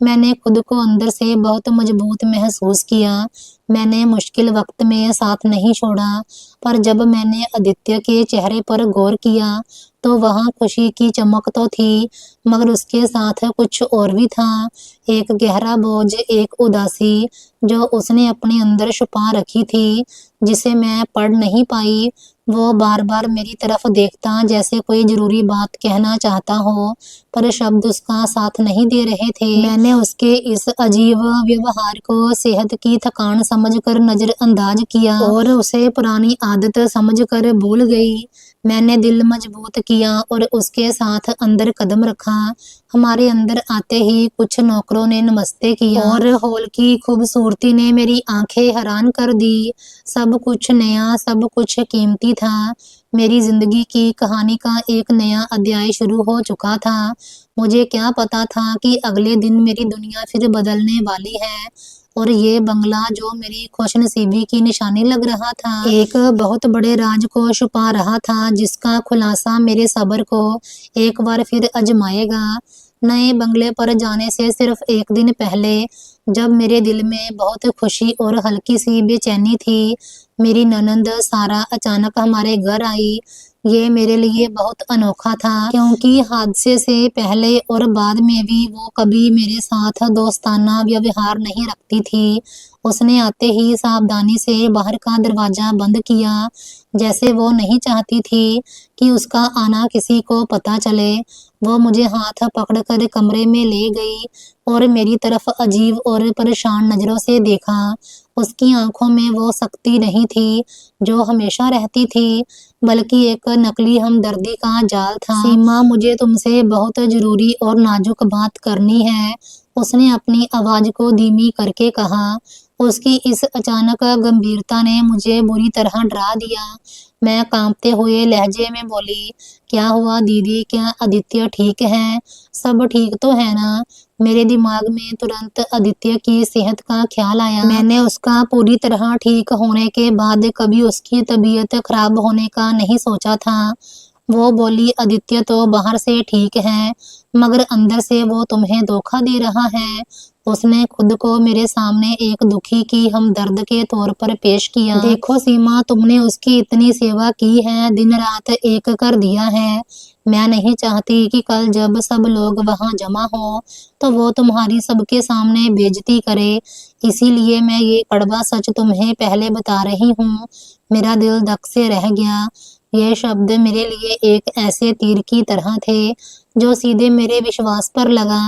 मैंने खुद को अंदर से बहुत मजबूत महसूस किया। मैंने मुश्किल वक्त में साथ नहीं छोड़ा, पर जब मैंने आदित्य के चेहरे पर गौर किया तो वहाँ खुशी की चमक तो थी, मगर उसके साथ कुछ और भी था। एक गहरा बोझ, एक उदासी जो उसने अपने अंदर छुपा रखी थी, जिसे मैं पढ़ नहीं पाई। वो बार बार मेरी तरफ देखता, जैसे कोई जरूरी बात कहना चाहता हो, पर शब्द उसका साथ नहीं दे रहे थे। मैंने उसके इस अजीब व्यवहार को सेहत की थकान समझकर नजरअंदाज किया और उसे पुरानी आदत समझकर भूल गई। मैंने दिल मजबूत किया और उसके साथ अंदर कदम रखा। हमारे अंदर आते ही कुछ नौकरों ने नमस्ते किया और हॉल की खूबसूरती ने मेरी आंखें हैरान कर दी। सब कुछ नया, सब कुछ कीमती था। मेरी जिंदगी की कहानी का एक नया अध्याय शुरू हो चुका था। मुझे क्या पता था कि अगले दिन मेरी दुनिया फिर बदलने वाली है और ये बंगला, जो मेरी खुशनसीबी की निशानी लग रहा था, एक बहुत बड़े राज को छुपा रहा था, जिसका खुलासा मेरे सब्र को एक बार फिर आजमाएगा। नए बंगले पर जाने से सिर्फ एक दिन पहले, जब मेरे दिल में बहुत खुशी और हल्की सी बेचैनी थी, मेरी ननंद सारा अचानक हमारे घर आई। ये मेरे लिए बहुत अनोखा था, क्योंकि हादसे से पहले और बाद में भी वो कभी मेरे साथ दोस्ताना व्यवहार नहीं रखती थी। उसने आते ही सावधानी से बाहर का दरवाजा बंद किया, जैसे वो नहीं चाहती थी कि उसका आना किसी को पता चले। वो मुझे हाथ पकड़कर कमरे में ले गई और मेरी तरफ अजीब और परेशान नजरों से देखा। उसकी आंखों में वो सख्ती नहीं थी जो हमेशा रहती थी, बल्कि एक नकली हमदर्दी का जाल था। सीमा, मुझे तुमसे बहुत जरूरी और नाजुक बात करनी है, उसने अपनी आवाज को धीमी करके कहा। उसकी इस अचानक गंभीरता ने मुझे बुरी तरह डरा दिया। मैं कांपते हुए लहजे में बोली, क्या हुआ दीदी, क्या आदित्य ठीक है? सब ठीक तो है ना? मेरे दिमाग में तुरंत आदित्य की सेहत का ख्याल आया। मैंने उसका पूरी तरह ठीक होने के बाद कभी उसकी तबीयत खराब होने का नहीं सोचा था। वो बोली, आदित्य तो बाहर से ठीक है, मगर अंदर से वो तुम्हें धोखा दे रहा है। उसने खुद को मेरे सामने एक दुखी की हमदर्द के तौर पर पेश किया। देखो सीमा, तुमने उसकी इतनी सेवा की है, दिन रात एक कर दिया है। मैं नहीं चाहती कि कल जब सब लोग वहां जमा हो तो वो तुम्हारी सबके सामने बेइज्जती करे। इसीलिए मैं ये कड़वा सच तुम्हें पहले बता रही हूँ। मेरा दिल धक से रह गया। ये शब्द मेरे लिए एक ऐसे तीर की तरह थे जो सीधे मेरे विश्वास पर लगा।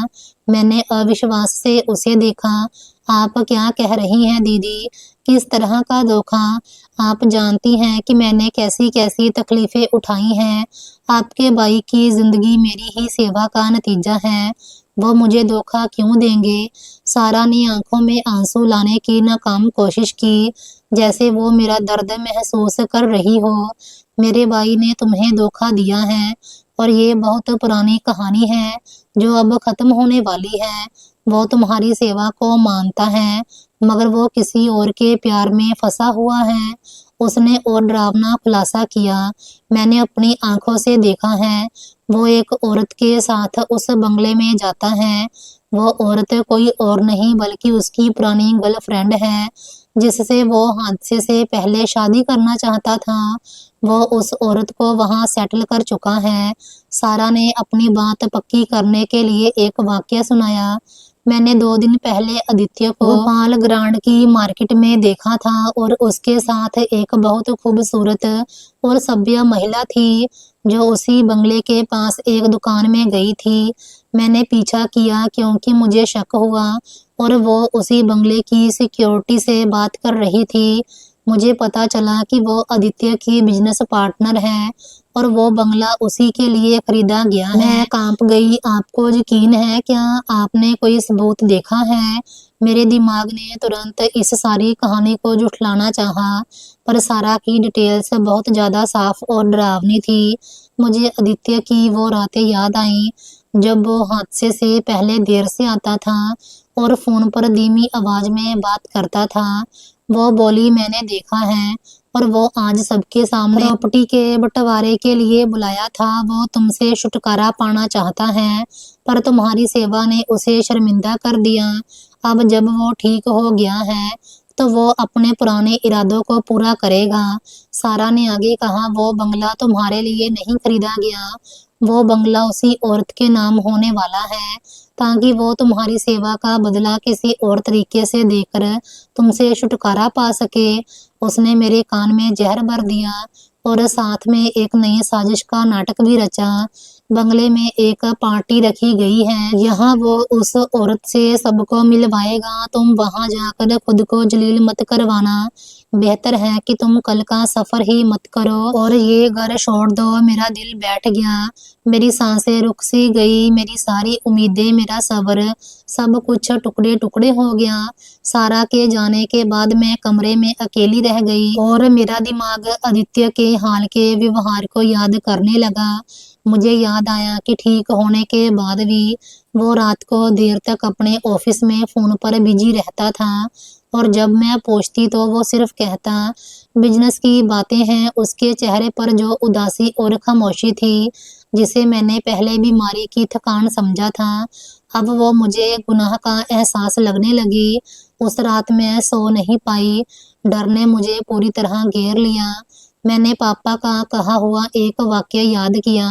मैंने अविश्वास से उसे देखा। आप क्या कह रही हैं दीदी? किस तरह का धोखा? आप जानती हैं कि मैंने कैसी कैसी तकलीफें उठाई हैं। आपके भाई की जिंदगी मेरी ही सेवा का नतीजा है। वो मुझे धोखा क्यों देंगे? सारा ने आंखों में आंसू लाने की नाकाम कोशिश की, जैसे वो मेरा दर्द महसूस कर रही हो। मेरे भाई ने तुम्हें धोखा दिया है और ये बहुत पुरानी कहानी है जो अब खत्म होने वाली है। वो तुम्हारी सेवा को मानता है, मगर वो किसी और के प्यार में फंसा हुआ है। उसने और डरावना खुलासा किया। मैंने अपनी आंखों से देखा है। वो एक औरत के साथ उस बंगले में जाता है। वो औरत कोई और नहीं बल्कि उसकी पुरानी गर्लफ्रेंड है, जिससे वो हादसे से पहले शादी करना चाहता था। वो उस औरत को वहां सेटल कर चुका है। सारा ने अपनी बात पक्की करने के लिए एक वाकया सुनाया। मैंने 2 दिन पहले आदित्य को भोपाल ग्रांड की मार्केट में देखा था और उसके साथ एक बहुत खूबसूरत और सभ्य महिला थी जो उसी बंगले के पास एक दुकान में गई थी। मैंने पीछा किया क्योंकि मुझे शक हुआ और वो उसी बंगले की सिक्योरिटी से बात कर रही थी। मुझे पता चला कि वो आदित्य की बिजनेस पार्टनर है और वो बंगला उसी के लिए खरीदा गया है। मैं कांप गई। आपको यकीन है क्या? आपने कोई सबूत देखा है? मेरे दिमाग ने तुरंत इस सारी कहानी को झुठलाना चाहा, पर सारा की डिटेल्स बहुत ज्यादा साफ और डरावनी थी। मुझे आदित्य की वो रातें याद आईं जब वो हादसे से पहले देर से आता था और फोन पर धीमी आवाज में बात करता था। वो बोली, मैंने देखा है और वो आज सबके सामने प्रॉपर्टी के बंटवारे के लिए बुलाया था। वो तुमसे छुटकारा पाना चाहता है, पर तुम्हारी सेवा ने उसे शर्मिंदा कर दिया। अब जब वो ठीक हो गया है तो वो अपने पुराने इरादों को पूरा करेगा। सारा ने आगे कहा, वो बंगला तुम्हारे लिए नहीं खरीदा गया। वो बंगला उसी औरत के नाम होने वाला है, ताकि वो तुम्हारी सेवा का बदला किसी और तरीके से देकर तुमसे छुटकारा पा सके। उसने मेरे कान में जहर भर दिया और साथ में एक नई साजिश का नाटक भी रचा। बंगले में एक पार्टी रखी गई है। यहाँ वो उस औरत से सबको मिलवाएगा। तुम वहां जाकर खुद को जलील मत करवाना। बेहतर है कि तुम कल का सफर ही मत करो और ये घर छोड़ दो। मेरा दिल बैठ गया। मेरी सांसें रुक सी गई। मेरी सारी उम्मीदें, मेरा सब्र, सब कुछ टुकड़े टुकड़े हो गया। सारा के जाने के बाद मैं कमरे में अकेली रह गई और मेरा दिमाग आदित्य के हाल के व्यवहार को याद करने लगा। मुझे याद आया कि ठीक होने के बाद भी वो रात को देर तक अपने ऑफिस में फोन पर बिजी रहता था और जब मैं पूछती तो वो सिर्फ कहता, बिजनेस की बातें हैं। उसके चेहरे पर जो उदासी और खामोशी थी, जिसे मैंने पहले बीमारी की थकान समझा था, अब वो मुझे गुनाह का एहसास लगने लगी। उस रात मैं सो नहीं पाई। डर ने मुझे पूरी तरह घेर लिया। मैंने पापा का कहा हुआ एक वाक्य याद किया,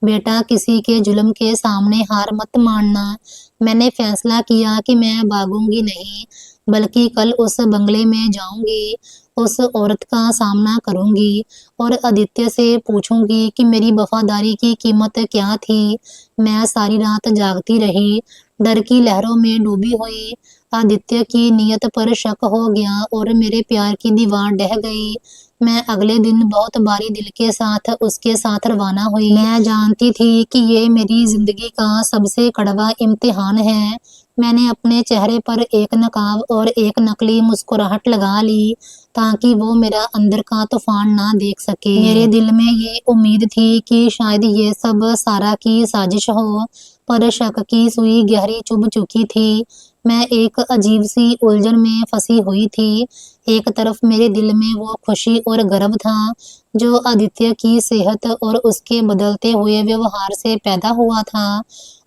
बेटा किसी के जुल्म के सामने हार मत मानना। मैंने फैसला किया कि मैं भागूंगी नहीं, बल्कि कल उस बंगले में जाऊंगी, उस औरत का सामना करूंगी और आदित्य से पूछूंगी कि मेरी वफादारी की कीमत क्या थी। मैं सारी रात जागती रही, डर की लहरों में डूबी हुई। आदित्य की नीयत पर शक हो गया और मेरे प्यार की दीवार ढह गई। मैं अगले दिन बहुत भारी दिल के साथ उसके साथ रवाना हुई। मैं जानती थी कि ये मेरी जिंदगी का सबसे कड़वा इम्तिहान है। मैंने अपने चेहरे पर एक नकाब और एक नकली मुस्कुराहट लगा ली ताकि वो मेरा अंदर का तूफान ना देख सके। मेरे दिल में ये उम्मीद थी कि शायद ये सब सारा की साजिश हो, पर शक की सुई गहरी चुभ चुकी थी। मैं एक अजीब सी उलझन में फंसी हुई थी। एक तरफ मेरे दिल में वो खुशी और गर्व था जो आदित्य की सेहत और उसके बदलते हुए व्यवहार से पैदा हुआ था,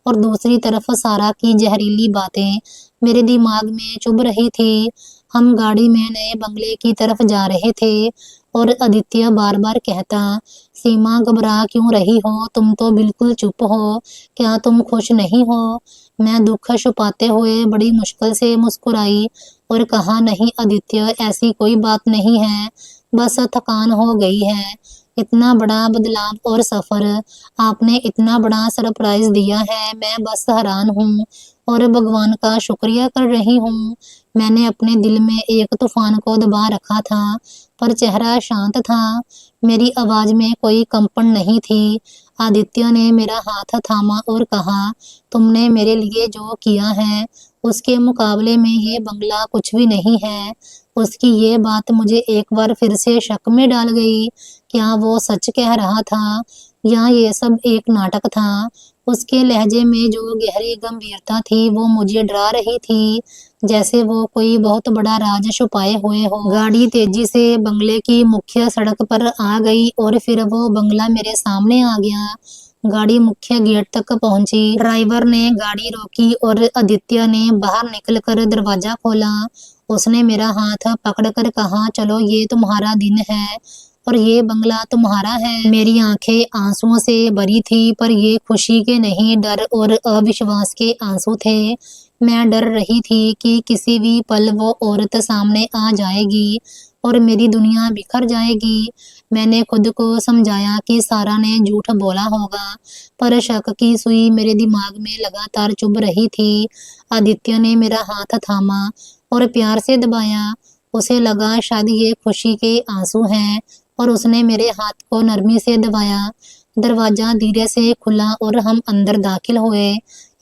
और दूसरी तरफ सारा की जहरीली बातें मेरे दिमाग में चुभ रही थी। हम गाड़ी में नए बंगले की तरफ जा रहे थे और आदित्य बार बार कहता, सीमा घबरा क्यों रही हो, तुम तो बिल्कुल चुप हो, क्या तुम खुश नहीं हो। मैं दुख छुपाते हुए बड़ी मुश्किल से मुस्कुराई और कहा, नहीं आदित्य, ऐसी कोई बात नहीं है, बस थकान हो गई है। इतना बड़ा बदलाव और सफर, आपने इतना बड़ा सरप्राइज दिया है, मैं बस हैरान हूँ और भगवान का शुक्रिया कर रही हूँ। मैंने अपने दिल में एक तूफान को दबा रखा था, पर चेहरा शांत था, मेरी आवाज में कोई कंपन नहीं थी। आदित्य ने मेरा हाथ थामा और कहा, तुमने मेरे लिए जो किया है उसके मुकाबले में ये बंगला कुछ भी नहीं है। उसकी ये बात मुझे एक बार फिर से शक में डाल गई। क्या वो सच कह रहा था या ये सब एक नाटक था। उसके लहजे में जो गहरी गंभीरता थी वो मुझे डरा रही थी, जैसे वो कोई बहुत बड़ा राज छुपाए हुए हो। गाड़ी तेजी से बंगले की मुख्य सड़क पर आ गई और फिर वो बंगला मेरे सामने आ गया। गाड़ी मुख्य गेट तक पहुंची, ड्राइवर ने गाड़ी रोकी और आदित्य ने बाहर निकलकर दरवाजा खोला। उसने मेरा हाथ पकड़कर कहा, चलो ये तुम्हारा दिन है और ये बंगला तुम्हारा है। मेरी आंखें आंसुओं से भरी थी, पर ये खुशी के नहीं, डर और अविश्वास के आंसू थे। मैं डर रही थी कि किसी भी पल वो औरत सामने आ जाएगी और मेरी दुनिया बिखर जाएगी। मैंने खुद को समझाया कि सारा ने झूठ बोला होगा, पर शक की सुई मेरे दिमाग में लगातार चुभ रही थी। आदित्य ने मेरा हाथ थामा और प्यार से दबाया। उसे लगा शायद ये खुशी के आंसू हैं और उसने मेरे हाथ को नरमी से दबाया। दरवाजा धीरे से खुला और हम अंदर दाखिल हुए।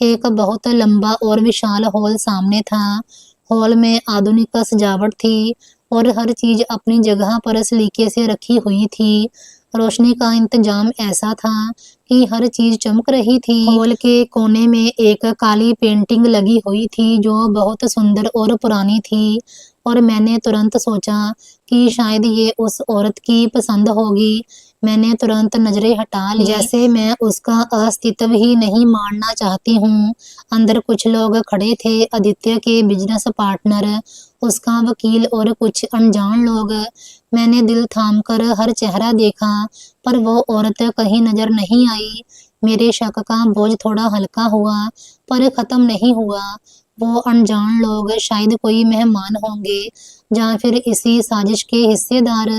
एक बहुत लंबा और विशाल हॉल सामने था। हॉल में आधुनिक सजावट थी और हर चीज अपनी जगह पर सलीके से रखी हुई थी। रोशनी का इंतजाम ऐसा था कि हर चीज चमक रही थी। हॉल के कोने में एक काली पेंटिंग लगी हुई थी जो बहुत सुंदर और पुरानी थी, और मैंने तुरंत सोचा कि शायद ये उस औरत की पसंद होगी। मैंने तुरंत नजरें हटा ली, जैसे मैं उसका अस्तित्व ही नहीं मानना चाहती हूँ। अंदर कुछ लोग खड़े थे, आदित्य के बिजनेस पार्टनर, उसका वकील और कुछ अनजान लोग। मैंने दिल थाम कर हर चेहरा देखा, पर वो औरत कहीं नजर नहीं आई। मेरे शक का बोझ थोड़ा हल्का हुआ, पर खत्म नहीं हुआ। वो अनजान लोग शायद कोई मेहमान होंगे या फिर इसी साजिश के हिस्सेदार।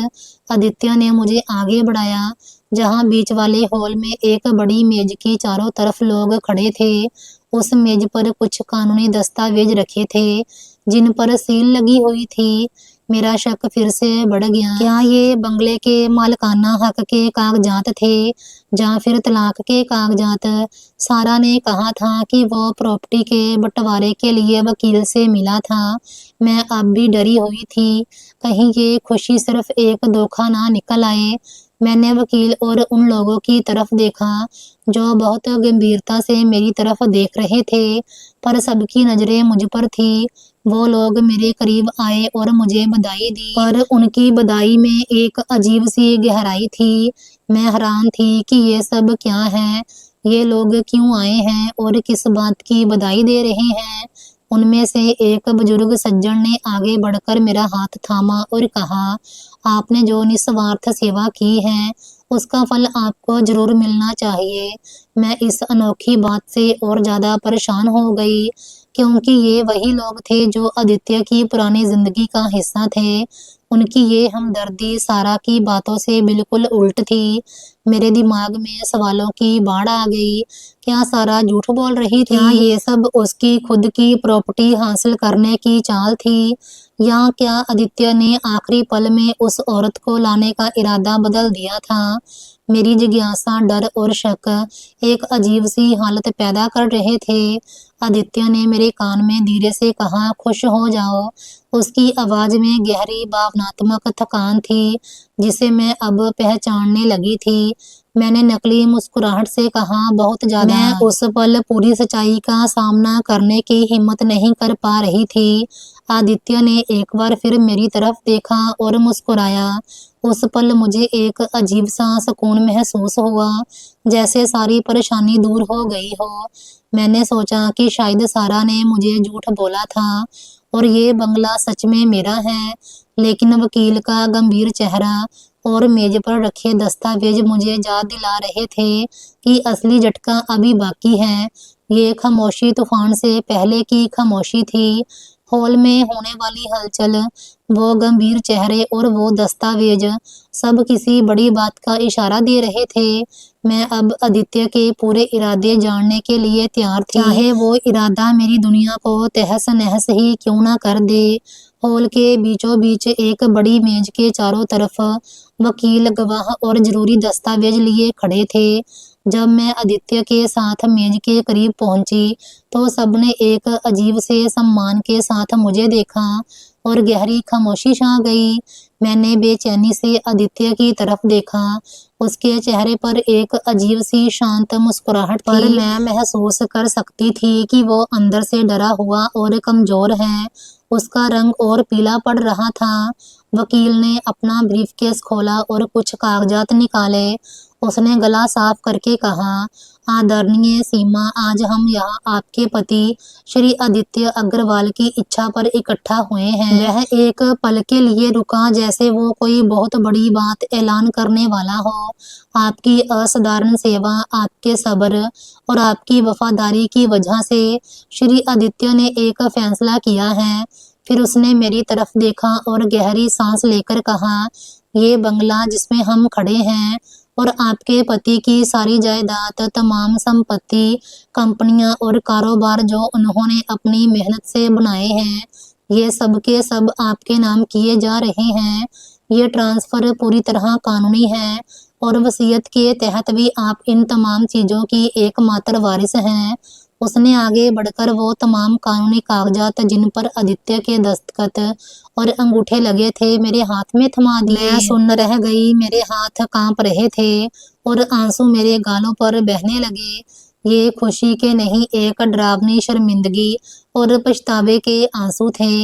आदित्य ने मुझे आगे बढ़ाया, जहां बीच वाले हॉल में एक बड़ी मेज की चारों तरफ लोग खड़े थे। उस मेज पर कुछ कानूनी दस्तावेज रखे थे जिन पर सील लगी हुई थी। मेरा शक फिर से बढ़ गया। क्या ये बंगले के मालिकाना हक के कागजात थे या फिर तलाक के कागजात। सारा ने कहा था कि वो प्रॉपर्टी के बंटवारे के लिए वकील से मिला था। मैं अब भी डरी हुई थी, कहीं ये खुशी सिर्फ एक धोखा ना निकल आए। मैंने वकील और उन लोगों की तरफ देखा जो बहुत गंभीरता से मेरी तरफ देख रहे थे, पर सबकी नजरें मुझ पर थी। वो लोग मेरे करीब आए और मुझे बधाई दी, पर उनकी बधाई में एक अजीब सी गहराई थी। मैं हैरान थी कि ये सब क्या है, ये लोग क्यों आए हैं और किस बात की बधाई दे रहे हैं। उनमें से एक बुजुर्ग सज्जन ने आगे बढ़कर मेरा हाथ थामा और कहा, आपने जो निस्वार्थ सेवा की है उसका फल आपको जरूर मिलना चाहिए। मैं इस अनोखी बात से और ज्यादा परेशान हो गई, क्योंकि ये वही लोग थे जो आदित्य की पुरानी जिंदगी का हिस्सा थे। उनकी ये हमदर्दी सारा की बातों से बिल्कुल उल्ट थी। मेरे दिमाग में सवालों की बाढ़ आ गई। क्या सारा झूठ बोल रही थी? क्या ये सब उसकी खुद की प्रॉपर्टी हासिल करने की चाल थी? या क्या आदित्य ने आखिरी पल में उस औरत को लाने का इरादा बदल दिया था? मेरी जिज्ञासा, डर और शक एक अजीब सी हालत पैदा कर रहे थे। आदित्य ने मेरे कान में धीरे से कहा, खुश हो जाओ। उसकी आवाज में गहरी भावनात्मक थकान थी, जिसे मैं अब पहचानने लगी थी। मैंने नकली मुस्कुराहट से कहा, बहुत ज्यादा। मैं उस पल पूरी सच्चाई का सामना करने की हिम्मत नहीं कर पा रही थी। आदित्य ने एक बार फिर मेरी तरफ देखा और मुस्कुराया। उस पल मुझे एक अजीब सा सुकून महसूस हुआ, जैसे सारी परेशानी दूर हो गई हो। मैंने सोचा कि शायद सारा ने मुझे झूठ बोला था और ये बंगला सच में मेरा है। लेकिन वकील का गंभीर चेहरा और मेज पर रखे दस्तावेज मुझे याद दिला रहे थे कि असली झटका अभी बाकी है। ये खामोशी तूफान से पहले की खामोशी थी। हॉल में होने वाली हलचल, वो गंभीर चेहरे और वो दस्तावेज, सब किसी बड़ी बात का इशारा दे रहे थे। मैं अब आदित्य के पूरे इरादे जानने के लिए तैयार थी, चाहे वो इरादा मेरी दुनिया को तहस नहस ही क्यों ना कर दे। हॉल के बीचों बीच एक बड़ी मेज के चारों तरफ वकील, गवाह और जरूरी दस्तावेज लिए खड़े थे। जब मैं आदित्य के साथ मेज के करीब पहुंची तो सबने एक अजीब से सम्मान के साथ मुझे देखा और गहरी खामोशी छा गई। मैंने बेचैनी से आदित्य की तरफ देखा। उसके चेहरे पर एक अजीब सी शांत मुस्कुराहट थी, पर मैं महसूस कर सकती थी कि वो अंदर से डरा हुआ और कमजोर है। उसका रंग और पीला पड़ रहा था। वकील ने अपना ब्रीफकेस खोला और कुछ कागजात निकाले। उसने गला साफ करके कहा, आदरणीय सीमा, आज हम यहाँ आपके पति श्री आदित्य अग्रवाल की इच्छा पर इकट्ठा हुए हैं। वह एक पल के लिए रुका, जैसे वो कोई बहुत बड़ी बात ऐलान करने वाला हो। आपकी असाधारण सेवा, आपके सब्र और आपकी वफादारी की वजह से श्री आदित्य ने एक फैसला किया है। फिर उसने मेरी तरफ देखा और गहरी सांस लेकर कहा, ये बंगला जिसमें हम खड़े हैं और आपके पति की सारी जायदाद, तमाम संपत्ति, कंपनियां और कारोबार जो उन्होंने अपनी मेहनत से बनाए हैं, ये सब के सब आपके नाम किए जा रहे हैं। ये ट्रांसफर पूरी तरह कानूनी है और वसीयत के तहत भी आप इन तमाम चीजों की एकमात्र वारिस हैं। उसने आगे बढ़कर वो तमाम कानूनी कागजात जिन पर आदित्य के दस्तखत और अंगूठे लगे थे मेरे हाथ में थमा दिए। मैं सुन्न रह गई। मेरे हाथ कांप रहे थे और आंसू मेरे गालों पर बहने लगे। ये खुशी के नहीं, एक डरावनी शर्मिंदगी और पछतावे के आंसू थे।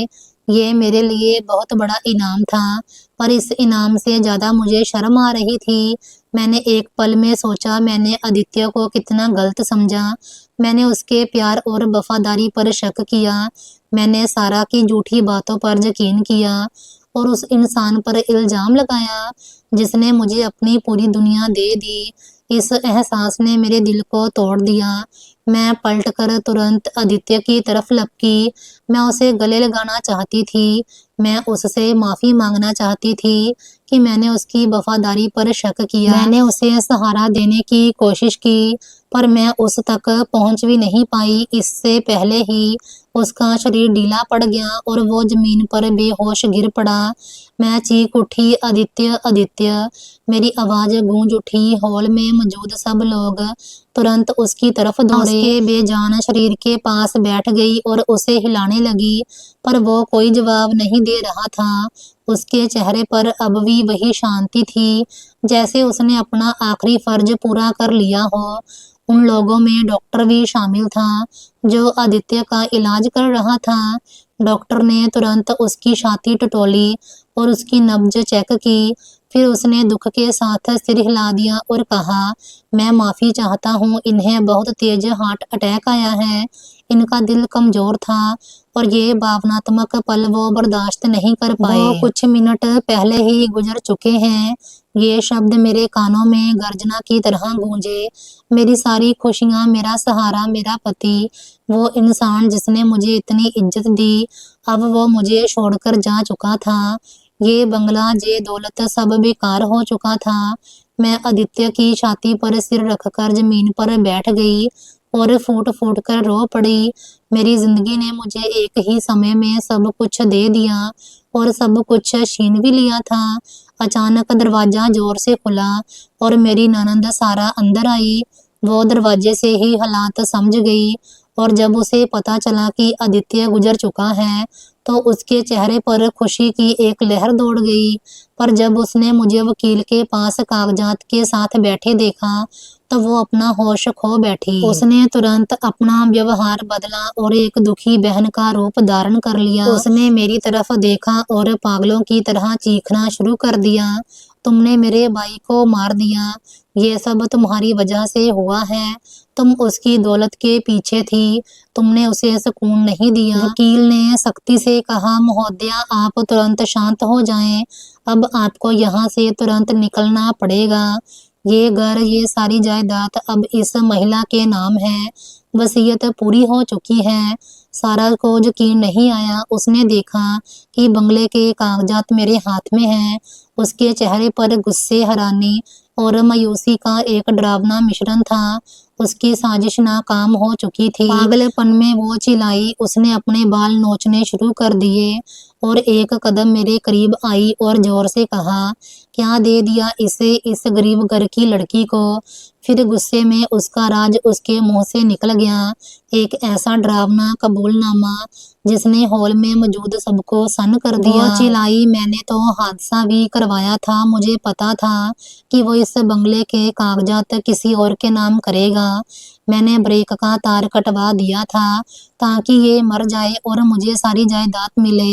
ये मेरे लिए बहुत बड़ा इनाम था, पर इस इनाम से ज्यादा मुझे शर्म आ रही थी। मैंने एक पल में सोचा, मैंने आदित्य को कितना गलत समझा। मैंने उसके प्यार और वफादारी पर शक किया। मैंने सारा की झूठी बातों पर यकीन किया और उस इंसान पर इल्जाम लगाया जिसने मुझे अपनी पूरी दुनिया दे दी। इस एहसास ने मेरे दिल को तोड़ दिया। मैं पलटकर तुरंत आदित्य की तरफ लपकी। मैं उसे गले लगाना चाहती थी। मैं उससे माफी मांगना चाहती थी कि मैंने उसकी वफादारी पर शक किया। मैंने उसे सहारा देने की कोशिश की, पर मैं उस तक पहुंच भी नहीं पाई। इससे पहले ही उसका शरीर ढीला पड़ गया और वो जमीन पर बेहोश गिर पड़ा। मैं चीख उठी, आदित्य, आदित्य। मेरी आवाज गूंज उठी। हॉल में मौजूद सब लोग तुरंत उसकी तरफ दौड़े। उसके बेजान शरीर के पास बैठ गई और उसे हिलाने लगी, पर वो कोई जवाब नहीं दे रहा था। उसके चेहरे पर अब भी वही शांति थी, जैसे उसने अपना आखिरी फर्ज पूरा कर लिया हो। उन लोगों में डॉक्टर भी शामिल था, जो आदित्य का इलाज कर रहा था। डॉक्टर ने तुरंत उसकी छाती टटोली और उसकी नब्ज चेक की। फिर उसने दुख के साथ सिर हिला दिया और कहा, मैं माफ़ी चाहता हूँ, इन्हें बहुत तेज हार्ट अटैक आया है। इनका दिल कमज़ोर था और ये भावनात्मक पल वो बर्दाश्त नहीं कर पाए। वो कुछ मिनट पहले ही गुजर चुके हैं। ये शब्द मेरे कानों में गर्जना की तरह गूंजे। मेरी सारी खुशियाँ, मेरा सहारा, मेरा पति, वो इंसान जिसने मुझे इतनी इज्जत दी, अब वो मुझे छोड़कर जा चुका था। ये बंगला, ये दौलत सब बेकार हो चुका था। मैं आदित्य की छाती पर सिर रखकर जमीन पर बैठ गई और फूट फूट कर रो पड़ी। मेरी जिंदगी ने मुझे एक ही समय में सब कुछ दे दिया और सब कुछ छीन भी लिया था। अचानक दरवाजा जोर से खुला और मेरी ननंद सारा अंदर आई। वो दरवाजे से ही हालात समझ गई और जब उसे पता चला कि आदित्य गुजर चुका है तो उसके चेहरे पर खुशी की एक लहर दौड़ गई। पर जब उसने मुझे वकील के पास कागजात के साथ बैठे देखा तो वो अपना होश खो बैठी। उसने तुरंत अपना व्यवहार बदला और एक दुखी बहन का रूप धारण कर लिया। उसने मेरी तरफ देखा और पागलों की तरह चीखना शुरू कर दिया, तुमने मेरे भाई को मार दिया, ये सब तुम्हारी वजह से हुआ है। तुम उसकी दौलत के पीछे थी, तुमने उसे सुकून नहीं दिया। वकील ने सख्ती से कहा, महोदया आप तुरंत शांत हो जाएं, अब आपको यहाँ से तुरंत निकलना पड़ेगा। ये घर, ये सारी जायदाद अब इस महिला के नाम है। वसीयत पूरी हो चुकी है। सारा को यकीन नहीं आया। उसने देखा कि बंगले के कागजात मेरे हाथ में हैं। उसके चेहरे पर गुस्से, हैरानी और मायूसी का एक डरावना मिश्रण था। उसकी साजिश नाकाम हो चुकी थी। पागलपन में वो चिल्लाई। उसने अपने बाल नोचने शुरू कर दिए और एक कदम मेरे करीब आई और जोर से कहा, क्या दे दिया इसे, इस गरीब घर की लड़की को। फिर गुस्से में उसका राज उसके मुंह से निकल गया, एक ऐसा डरावना कबूलनामा जिसने हॉल में मौजूद सबको सन्न कर दिया। वो चिल्लाई, मैंने तो हादसा भी करवाया था, मुझे पता था कि वो इस बंगले के कागजात किसी और के नाम करेगा। मैंने ब्रेक का तार कटवा दिया था ताकि ये मर जाए और मुझे सारी जायदाद मिले।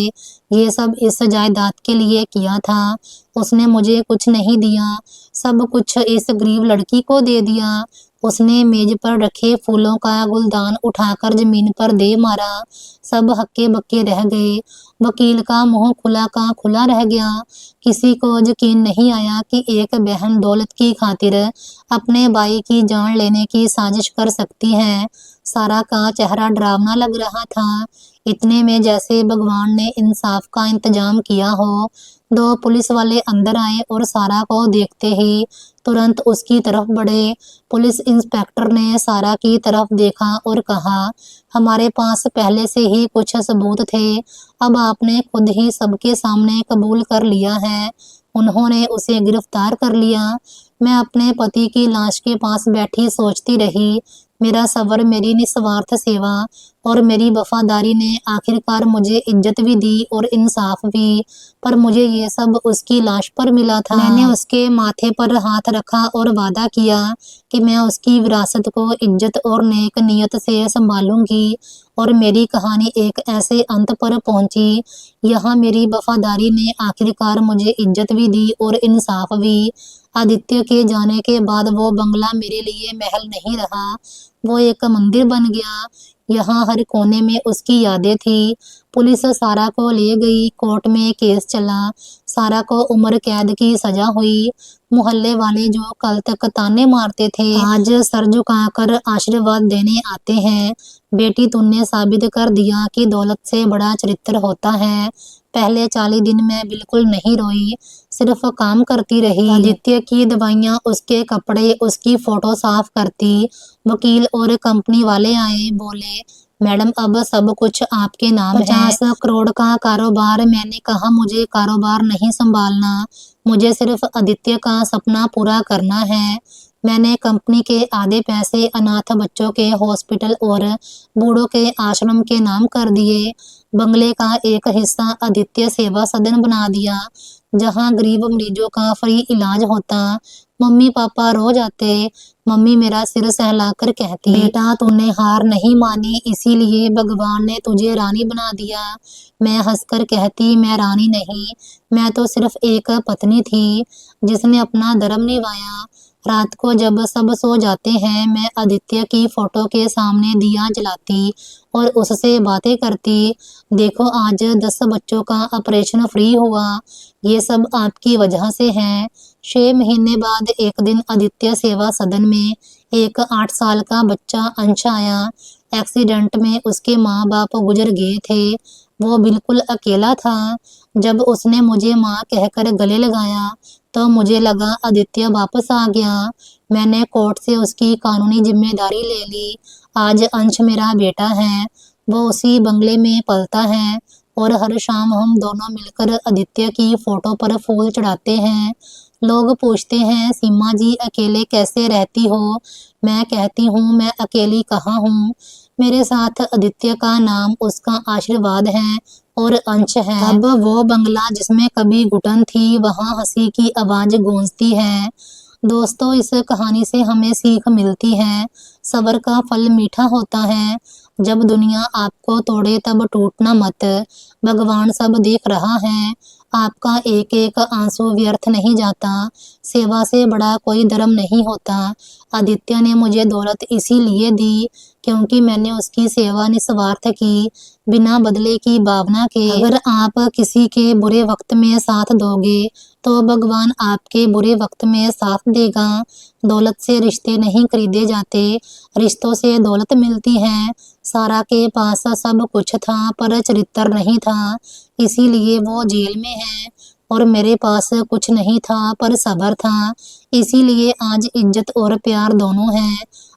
ये सब इस जायदाद के लिए किया था। उसने मुझे कुछ नहीं दिया, सब कुछ इस गरीब लड़की को दे दिया। उसने मेज पर रखे फूलों का गुलदान उठाकर जमीन पर दे मारा। सब हक्के बक्के रह गए। वकील का मुंह खुला का खुला रह गया। किसी को यकीन नहीं आया कि एक बहन दौलत की खातिर अपने भाई की जान लेने की साजिश कर सकती है। सारा का चेहरा डरावना लग रहा था। इतने में जैसे भगवान ने इंसाफ का इंतजाम किया हो। दो पुलिस वाले अंदर आए और सारा को देखते ही तुरंत उसकी तरफ बढ़े। पुलिस इंस्पेक्टर ने सारा की तरफ देखा और कहा, हमारे पास पहले से ही कुछ सबूत थे, अब आपने खुद ही सबके सामने कबूल कर लिया है। उन्होंने उसे गिरफ्तार कर लिया। मैं अपने पति की लाश के पास बैठी सोचती रही, मेरा सब्र, मेरी निस्वार्थ सेवा और मेरी वफादारी ने आखिरकार मुझे इज्जत भी दी और इंसाफ भी। पर मुझे ये सब उसकी लाश पर मिला था। मैंने उसके माथे पर हाथ रखा और वादा किया कि मैं उसकी विरासत को इज्जत और नेक नियत से संभालूंगी। और मेरी कहानी एक ऐसे अंत पर पहुंची। यहाँ मेरी वफादारी ने आखिरकार मुझे इज्जत भी दी और इंसाफ भी। आदित्य के जाने के बाद वो बंगला मेरे लिए महल नहीं रहा, वो एक मंदिर बन गया। यहाँ हर कोने में उसकी यादें थी। पुलिस सारा को ले गई, कोर्ट में केस चला, सारा को उम्र कैद की सजा हुई। मोहल्ले वाले जो कल तक ताने मारते थे, आज सर झुकाकर आशीर्वाद देने आते हैं। बेटी, तुमने साबित कर दिया कि दौलत से बड़ा चरित्र होता है। पहले 40 दिन मैं बिल्कुल नहीं रोई, सिर्फ काम करती रही। आदित्य की दवाइयाँ, उसके कपड़े, उसकी फोटो साफ करती। वकील और कंपनी वाले आए, बोले, मैडम अब सब कुछ आपके नाम है। 50 करोड़ का कारोबार। मैंने कहा, मुझे कारोबार नहीं संभालना, मुझे सिर्फ आदित्य का सपना पूरा करना है। मैंने कंपनी के आधे पैसे अनाथ बच्चों के हॉस्पिटल और बूढ़ों के आश्रम के नाम कर दिए। बंगले का एक हिस्सा आदित्य सेवा सदन बना दिया, जहां गरीब मरीजों का फ्री इलाज होता। मम्मी पापा रो जाते। मम्मी मेरा सिर सहलाकर कहती, बेटा तूने हार नहीं मानी, इसीलिए भगवान ने तुझे रानी बना दिया। मैं हंसकर कहती, मैं रानी नहीं, मैं तो सिर्फ एक पत्नी थी जिसने अपना धर्म निभाया। रात को जब सब सो जाते हैं, मैं आदित्य की फोटो के सामने दिया जलाती और उससे बातें करती। देखो आज 10 बच्चों का ऑपरेशन फ्री हुआ, ये सब आपकी वजह से है। 6 महीने बाद एक दिन आदित्य सेवा सदन में एक 8 साल का बच्चा अंश आया। एक्सीडेंट में उसके माँ बाप गुजर गए थे। वो बिल्कुल अकेला था। जब उसने मुझे माँ कहकर गले लगाया तो मुझे लगा आदित्य वापस आ गया। मैंने कोर्ट से उसकी कानूनी जिम्मेदारी ले ली। आज अंश मेरा बेटा है। वो उसी बंगले में पलता है और हर शाम हम दोनों मिलकर आदित्य की फोटो पर फूल चढ़ाते हैं। लोग पूछते हैं, सीमा जी अकेले कैसे रहती हो? मैं कहती हूँ, मैं अकेली कहाँ हूँ, मेरे साथ आदित्य का नाम, उसका आशीर्वाद है और अंश है। अब वो बंगला जिसमें कभी घुटन थी, वहाँ हंसी की आवाज गूंजती है। दोस्तों, इस कहानी से हमें सीख मिलती है, सब्र का फल मीठा होता है। जब दुनिया आपको तोड़े तब टूटना मत, भगवान सब देख रहा है। आपका एक एक आंसू व्यर्थ नहीं जाता। सेवा से बड़ा कोई धर्म नहीं होता। आदित्य ने मुझे दौलत इसीलिए दी क्योंकि मैंने उसकी सेवा निस्वार्थ की, बिना बदले की भावना के। अगर आप किसी के बुरे वक्त में साथ दोगे तो भगवान आपके बुरे वक्त में साथ देगा। दौलत से रिश्ते नहीं खरीदे जाते, रिश्तों से दौलत मिलती है। सारा के पास सब कुछ था पर चरित्र नहीं था, इसीलिए वो जेल में है। और मेरे पास कुछ नहीं था पर सब्र था, इसीलिए आज इज्जत और प्यार दोनों है।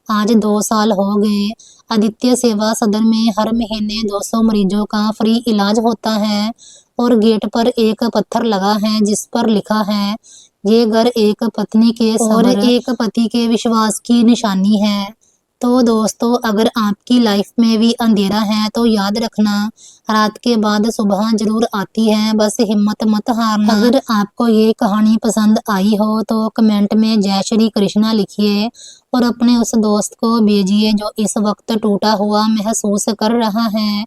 आज 2 साल हो गए। आदित्य सेवा सदन में हर महीने 200 मरीजों का फ्री इलाज होता है और गेट पर एक पत्थर लगा है जिस पर लिखा है, ये घर एक पत्नी के और एक पति के विश्वास की निशानी है। तो दोस्तों, अगर आपकी लाइफ में भी अंधेरा है तो याद रखना, रात के बाद सुबह जरूर आती है, बस हिम्मत मत हारना। अगर आपको ये कहानी पसंद आई हो तो कमेंट में जय श्री कृष्णा लिखिए और अपने उस दोस्त को भेजिए जो इस वक्त टूटा हुआ महसूस कर रहा है।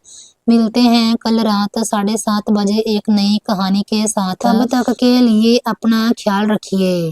मिलते हैं कल रात 7:30 बजे एक नई कहानी के साथ। तब तक के लिए अपना ख्याल रखिए।